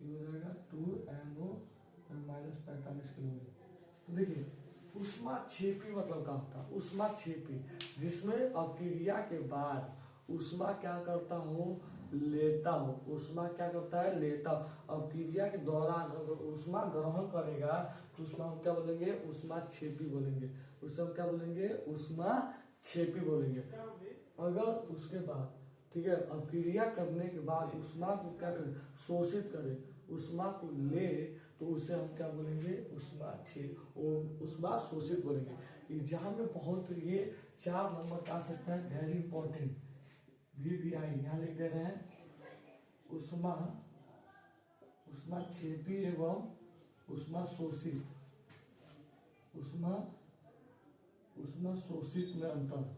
ये हो जाएगा 2NO -45 क्लोरीन। तो देखिए ऊष्माक्षेपी मतलब क्या होता है, ऊष्माक्षेपी जिसमें अपक्रिया के बाद ऊष्मा क्या करता हो, लेता हो। ऊष्मा क्या करता है, लेता हो। अपक्रिया के दौरान अगर ऊष्मा ग्रहण करेगा तो उसमें हम क्या बोलेंगे, ऊष्माक्षेपी बोलेंगे। उससे हम क्या बोलेंगे, ऊष्माक्षेपी बोलेंगे। अगर उसके बाद, ठीक है, अपक्रिया करने के बाद ऊष्मा को क्या करे, शोषित करे, ऊष्मा को ले, तो उसे हम क्या बोलेंगे, ऊष्मा शोषित बोलेंगे। एग्जाम में बहुत ये 4 नंबर का आ सकता है, वेरी इंपॉर्टेंट। VBI यहाँ लिख दे रहे हैं, ऊष्माक्षेपी एवं ऊष्मा शोषित, ऊष्मा शोषित में अंतर,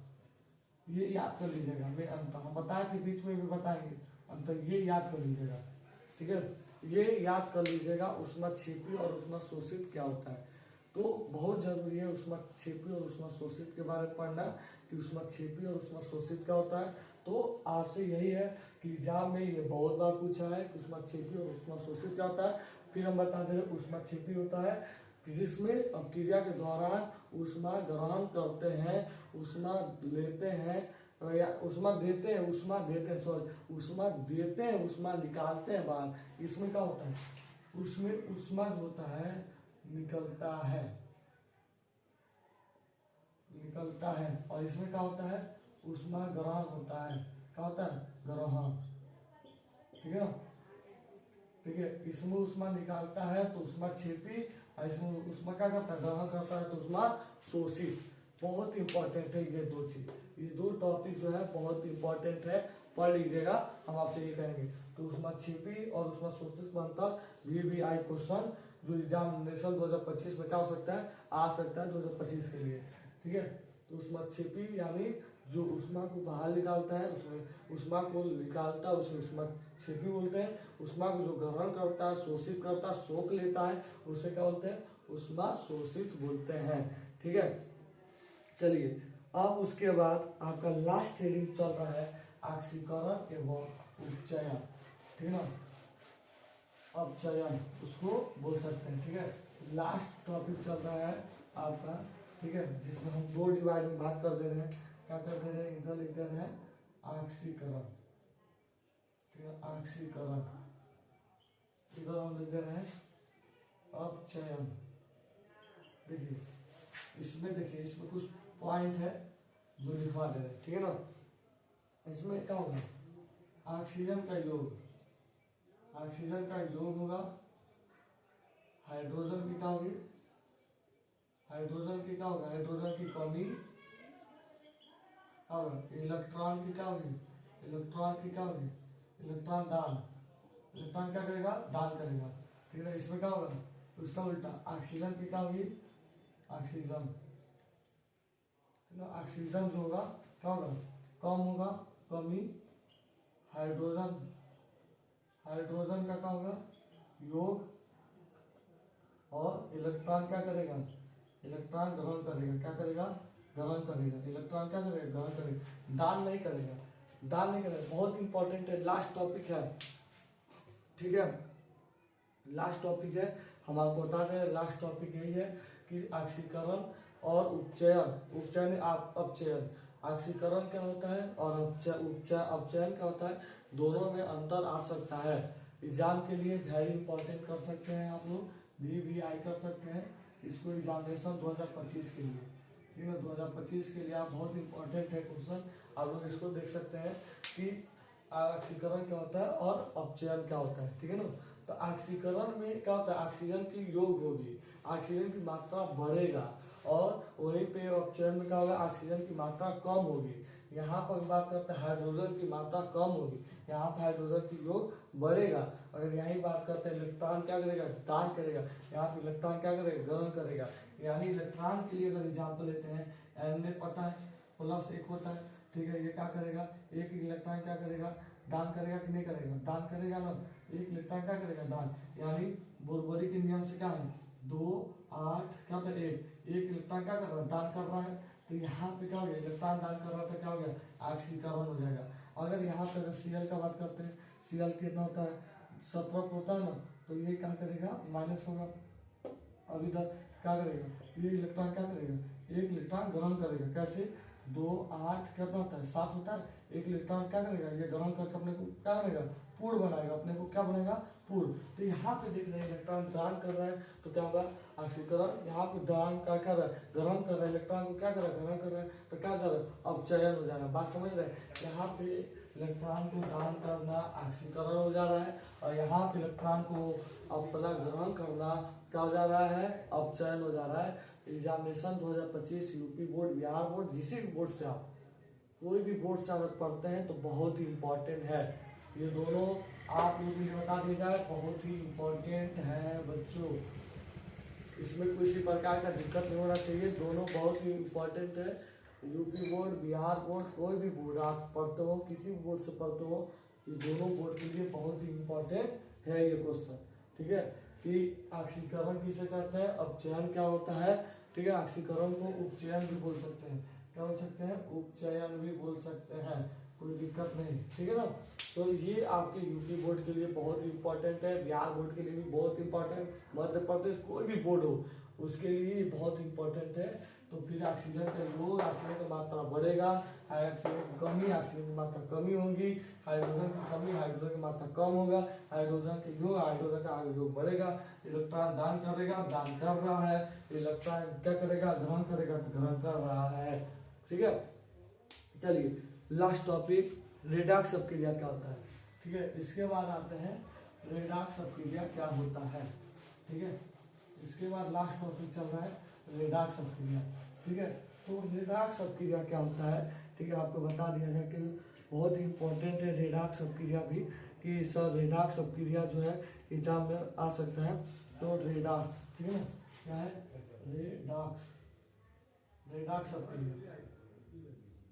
ये याद कर लीजिएगा। मैं अंतर हम बताए थे, बीच में भी बताएंगे अंतर, ये याद कर लीजिएगा। ठीक है, ये याद कर लीजिएगा ऊष्माक्षेपी और ऊष्माशोषित क्या होता है। तो बहुत जरूरी है ऊष्माक्षेपी और ऊष्माशोषित के बारे में पढ़ना कि ऊष्माक्षेपी और ऊष्माशोषित क्या होता है। तो आपसे यही है कि एग्जाम में ये बहुत बार पूछा है कि ऊष्माक्षेपी और ऊष्माशोषित क्या होता है। फिर हम बता दे रहे ऊष्माक्षेपी होता है जिसमें अपक्रिया के दौरान ऊष्मा ग्रहण करते हैं, ऊष्मा लेते हैं या ऊष्मा देते हैं, ऊष्मा देते हैं, ऊष्मा निकालते हैं बाहर। इसमें क्या होता है, उसमें ऊष्मा जो होता है निकलता है, और इसमें क्या होता है, ऊष्मा ग्रहण होता है। क्या होता है, ग्रहण। ठीक है ना, ठीक है, इसमें ऊष्मा निकालता है तो ऊष्माक्षेपी, और इसमें ऊष्मा क्या करता है, ग्रहण करता है तो ऊष्मा शोषित। बहुत इंपॉर्टेंट है ये 2 चीज, ये 2 टॉपिक जो है बहुत इंपॉर्टेंट है, पढ़ लीजिएगा। हम आपसे ये कहेंगे तो ऊष्माक्षेपी और ऊष्माशोषित में अंतर, VBI क्वेश्चन जो एग्जामिनेशन 2025 में क्या हो सकता है, आ सकता है 2025 के लिए। ठीक है, तो ऊष्माक्षेपी यानी जो ऊष्मा को बाहर निकालता है, उसमें ऊष्मा को निकालता है उसे ऊष्माक्षेपी बोलते हैं। ऊष्मा को जो ग्रहण करता है, शोषित करता है, सोख लेता है, उसे क्या बोलते हैं, ऊष्मा शोषित बोलते हैं। ठीक है, चलिए अब उसके बाद आपका लास्ट हेडिंग चल रहा है ऑक्सीकरण एवं उपचयन। ठीक है ना, अपचयन उसको बोल सकते हैं। ठीक है, लास्ट टॉपिक चल रहा है आपका। ठीक है, जिसमें हम 2 डिवाइड में भाग कर दे रहे हैं। क्या कर दे रहे हैं, इधर लिख दे रहे हैं ऑक्सीकरण, ठीक है, ऑक्सीकरण, इधर हम लिख दे रहे हैं अपचयन। देखिए इसमें कुछ पॉइंट है जो लिखवा दे रहे हैं। ठीक है ना, इसमें क्या होगा, ऑक्सीजन का योग होगा, हाइड्रोजन की क्या होगी, हाइड्रोजन की क्या होगा, हाइड्रोजन की कमी, इलेक्ट्रॉन की क्या होगी, इलेक्ट्रॉन दान, इलेक्ट्रॉन क्या करेगा, दान करेगा। ठीक है, इसमें क्या होगा, उसका उल्टा, ऑक्सीजन की क्या होगी, ऑक्सीजन जो होगा क्या होगा, कम होगा, कमी। हाइड्रोजन का क्या होगा, योग, और इलेक्ट्रॉन क्या करेगा, इलेक्ट्रॉन ग्रहण करेगा। क्या करेगा, ग्रहण करेगा। इलेक्ट्रॉन क्या करेगा, ग्रहण करेगा, दान नहीं करेगा। दान नहीं करेगा, बहुत इंपॉर्टेंट है, लास्ट टॉपिक है, ठीक है, लास्ट टॉपिक है, हम आपको बताते हैं लास्ट टॉपिक यही है कि ऑक्सीकरण और उपचयन, उपचयन अपचयन, ऑक्सीकरण क्या होता है और अपचयन क्या होता है, दोनों में अंतर आ सकता है। एग्जाम के लिए वेरी इंपॉर्टेंट कर सकते हैं आप लोग, VVI कर सकते हैं इसको एग्जामिनेशन 2025 के लिए, ठीक है, 2025 के लिए आप बहुत इंपॉर्टेंट है क्वेश्चन, आप लोग इसको देख सकते हैं कि ऑक्सीकरण क्या होता है और अपचयन क्या होता है, ठीक है ना। तो ऑक्सीकरण में क्या होता है, ऑक्सीजन की योग होगी, ऑक्सीजन की मात्रा बढ़ेगा, और वहीं पे अपचयन में क्या होगा, ऑक्सीजन की मात्रा कम होगी। यहाँ पर बात करते हैं हाइड्रोजन की मात्रा कम होगी, यहाँ पर हाइड्रोजन की योग बढ़ेगा। अगर यही बात करते हैं इलेक्ट्रॉन क्या करेगा, दान करेगा, यहाँ पे इलेक्ट्रॉन क्या करेगा, ग्रहण करेगा। यानी इलेक्ट्रॉन के लिए अगर एग्जाम्पल लेते हैं, Na पता है +1 होता है, ठीक है, ये क्या करेगा, एक इलेक्ट्रॉन क्या करेगा, दान करेगा कि नहीं करेगा, दान करेगा ना, एक इलेक्ट्रॉन क्या करेगा, दान। यानी बोरबरी के नियम से क्या है, 2 8 क्या होता है, एक इलेक्ट्रॉन क्या कर रहा है, दान कर रहा है, तो यहाँ पे क्या हो गया, इलेक्ट्रॉन दान कर रहा था, क्या हो गया, ऑक्सीकरण हो जाएगा। अगर यहाँ पे Cl का बात करते हैं, Cl कितना होता है, 17 होता है ना, तो ये क्या करेगा, माइनस होगा। अब इधर क्या करेगा, ये इलेक्ट्रॉन क्या करेगा, एक इलेक्ट्रॉन ग्रहण करेगा, कैसे, 2 8 कितना होता है, 7 होता है, एक इलेक्ट्रॉन क्या करेगा, ये ग्रहण करके अपने को क्या बनेगा, पूर्ण बनाएगा, अपने को क्या बनेगा, पूर्ण। तो यहाँ पे देख रहे हैं इलेक्ट्रॉन दान कर रहा है, तो क्या होगा, ऑक्सीकरण। यहाँ पे दान क्या कर रहा है, ग्रहण कर रहा है, इलेक्ट्रॉन को क्या कर रहा है, ग्रहण कर रहा है, तो क्या कर रहा है, अपचयन हो जाएगा। बात समझ रहे हैं, यहाँ पे इलेक्ट्रॉन को दान करना ऑक्सीकरण हो जा रहा है, और यहाँ पे इलेक्ट्रॉन को अपना ग्रहण करना क्या हो जा रहा है, अपचयन हो जा रहा है। Examination 2025 UP board, Bihar board, किसी भी बोर्ड से आप कोई भी बोर्ड से अगर पढ़ते हैं तो बहुत ही इम्पोर्टेंट है, ये दोनों आप लोगों को बता दिया जाए, बहुत ही इम्पोर्टेंट है बच्चों, इसमें किसी प्रकार का दिक्कत नहीं होना चाहिए, दोनों बहुत ही इम्पोर्टेंट है। यूपी बोर्ड, बिहार बोर्ड, कोई भी बोर्ड आप पढ़ते हो, किसी भी बोर्ड से पढ़ते हो, ये दोनों बोर्ड के लिए बहुत ही इम्पोर्टेंट है ये क्वेश्चन, ठीक है। कि ऑक्सीकरण किसे कहते हैं, अपचयन क्या होता है, ठीक है, ऑक्सीकरण को उपचयन भी बोल सकते हैं, क्या बोल सकते हैं, उपचयन भी बोल सकते हैं, कोई दिक्कत नहीं, ठीक है ना। तो ये आपके यूपी बोर्ड के लिए बहुत इंपॉर्टेंट है, बिहार बोर्ड के लिए भी बहुत इंपॉर्टेंट, मध्य प्रदेश कोई भी बोर्ड हो उसके लिए बहुत इंपॉर्टेंट है। तो फिर ऑक्सीजन का योग, ऑक्सीजन की मात्रा बढ़ेगा, ऑक्सीजन की कमी, ऑक्सीजन की मात्रा कमी होगी, हाइड्रोजन की कमी, हाइड्रोजन की मात्रा कम होगा, हाइड्रोजन के योग, हाइड्रोजन का आगे योग बढ़ेगा, इलेक्ट्रॉन दान करेगा, दान कर रहा है, इलेक्ट्रॉन क्या करेगा, ग्रहण करेगा, तो ग्रहण कर रहा है, ठीक है। चलिए लास्ट टॉपिक, रेडॉक्स अपक्रिया क्या होता है, ठीक है। इसके बाद आते हैं रेडॉक्स अपक्रिया क्या होता है, ठीक है। इसके बाद लास्ट टॉपिक चल रहा है रेडॉक्स अपक्रिया, ठीक है। तो रेडॉक्स अपक्रिया क्या होता है, ठीक है, आपको बता दिया जाए कि बहुत ही इंपॉर्टेंट है रेडॉक्स अपक्रिया भी, कि सर रेडॉक्स अपक्रिया जो है एग्जाम में आ सकता है। तो रेडॉक्स, ठीक है ना, क्या है, रेडॉक्स, रेडॉक्स अपक्रिया,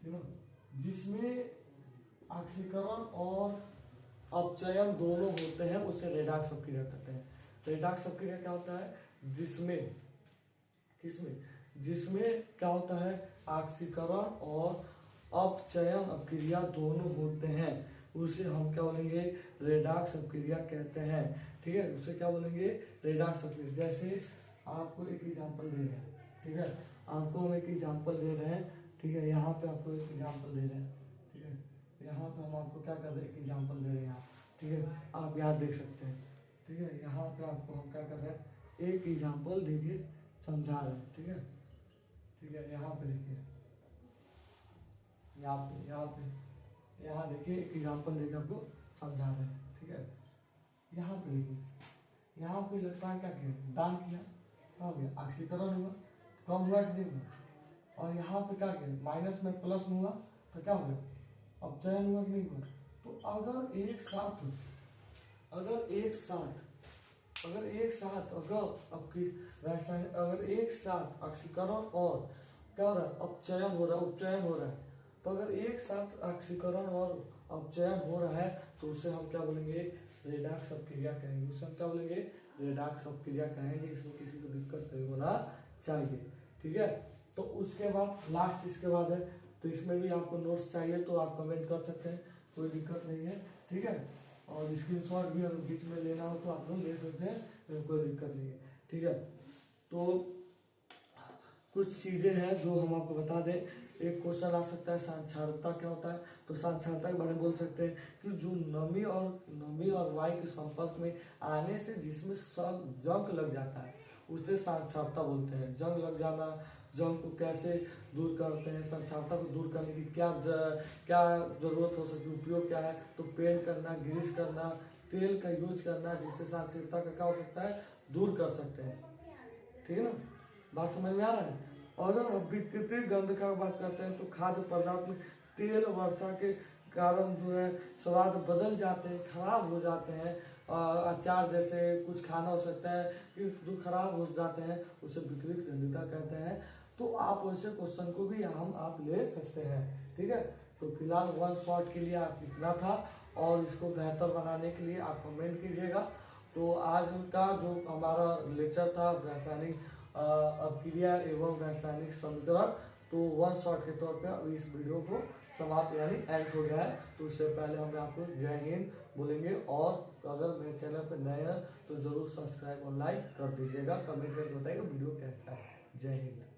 ठीक है, जिसमें ऑक्सीकरण और अपचयन दोनों होते हैं, उसे रेडॉक्स अपक्रिया कहते हैं। रेडॉक्स अपक्रिया क्या होता है, जिसमें किसमें, जिसमें क्या होता है, ऑक्सीकरण और अपचयन अपक्रिया दोनों होते हैं, उसे हम क्या बोलेंगे, रेडॉक्स अपक्रिया कहते हैं, ठीक है। उसे क्या बोलेंगे, रेडॉक्स अपक्रिया। जैसे आपको एक एग्जांपल दे रहे हैं, ठीक है, आपको हम एक एग्जांपल दे रहे हैं, ठीक है, यहाँ पे आपको एक एग्जांपल दे रहे हैं, ठीक है, यहाँ पे हम आपको क्या कर रहे हैं, एक एग्जांपल दे रहे हैं, ठीक है, आप यहाँ देख सकते हैं, ठीक है, यहाँ पे आपको हम क्या कर रहे हैं, एक एग्जांपल देके समझा रहे हैं, ठीक है, ठीक है। यहाँ पे देखिए, यहाँ देखिए एक एग्जांपल देके आपको समझा रहे हैं, ठीक है। यहाँ पे देखिए, यहाँ पे इलेक्ट्रॉन क्या किया, दान किया, क्या हो गया, ऑक्सीकरण हुआ, कम हुआ कि नहीं हुआ, और यहाँ पे क्या किया, माइनस में प्लस में हुआ, तो क्या हो गया, अपचयन हुआ कि नहीं हुआ। तो अगर एक साथ आपकी रासायनिक, अगर एक साथ ऑक्सीकरण और क्या हो रहा है, अपचयन हो रहा है, उपचयन हो रहा है, तो अगर एक साथ ऑक्सीकरण और अपचयन हो रहा है, तो उसे हम क्या बोलेंगे, रेडॉक्स अपक्रिया कहेंगे, उसे हम क्या बोलेंगे, रेडॉक्स अपक्रिया कहेंगे। इसमें किसी को दिक्कत नहीं होना चाहिए, ठीक है। तो उसके बाद लास्ट इसके बाद है तो इसमें भी आपको नोट्स चाहिए तो आप कमेंट कर सकते हैं, कोई दिक्कत नहीं है, ठीक है। और स्क्रीनशॉट भी अगर बीच में लेना हो तो आप लोग ले सकते हैं, तो कोई दिक्कत नहीं है, ठीक है। तो कुछ चीज़ें हैं जो हम आपको बता दें। एक क्वेश्चन आ सकता है साक्षरता क्या होता है, तो साक्षरता के बारे में बोल सकते हैं कि जो नमी और वायु के संपर्क में आने से जिसमें सब जंग लग जाता है उसे साक्षरता बोलते हैं। जंग लग जाना, जंग को कैसे दूर करते हैं, साक्षरता को दूर करने की क्या जरूरत हो सकती है, उपयोग क्या है, तो पेंट करना, ग्रीस करना, तेल का यूज करना, जिससे साक्षरता का क्या हो सकता है, दूर कर सकते हैं, ठीक है ना। बात समझ में आ रहा है। और अगर विकृति गंध का बात करते हैं तो खाद्य पदार्थ में तेल वर्षा के कारण जो है स्वाद बदल जाते हैं, खराब हो जाते हैं। अचार जैसे कुछ खाना हो सकता है कि जो खराब हो जाते हैं उसे विकृत गंधता कहते हैं। तो आप वैसे क्वेश्चन को भी आप ले सकते हैं, ठीक है। तो फिलहाल वन शॉट के लिए आप इतना था, और इसको बेहतर बनाने के लिए आप कमेंट कीजिएगा। तो आज का जो हमारा लेक्चर था रासायनिक अपक्रिया एवं रासायनिक समीकरण, तो वन शॉट के तौर पे अब इस वीडियो को समाप्त यानी एंड हो गया है। तो उससे पहले हम आपको जय हिंद बोलेंगे, और अगर मेरे चैनल पर नए हैं तो जरूर सब्सक्राइब और लाइक कर दीजिएगा, कमेंट करके बताइएगा वीडियो कैसा है। जय हिंद।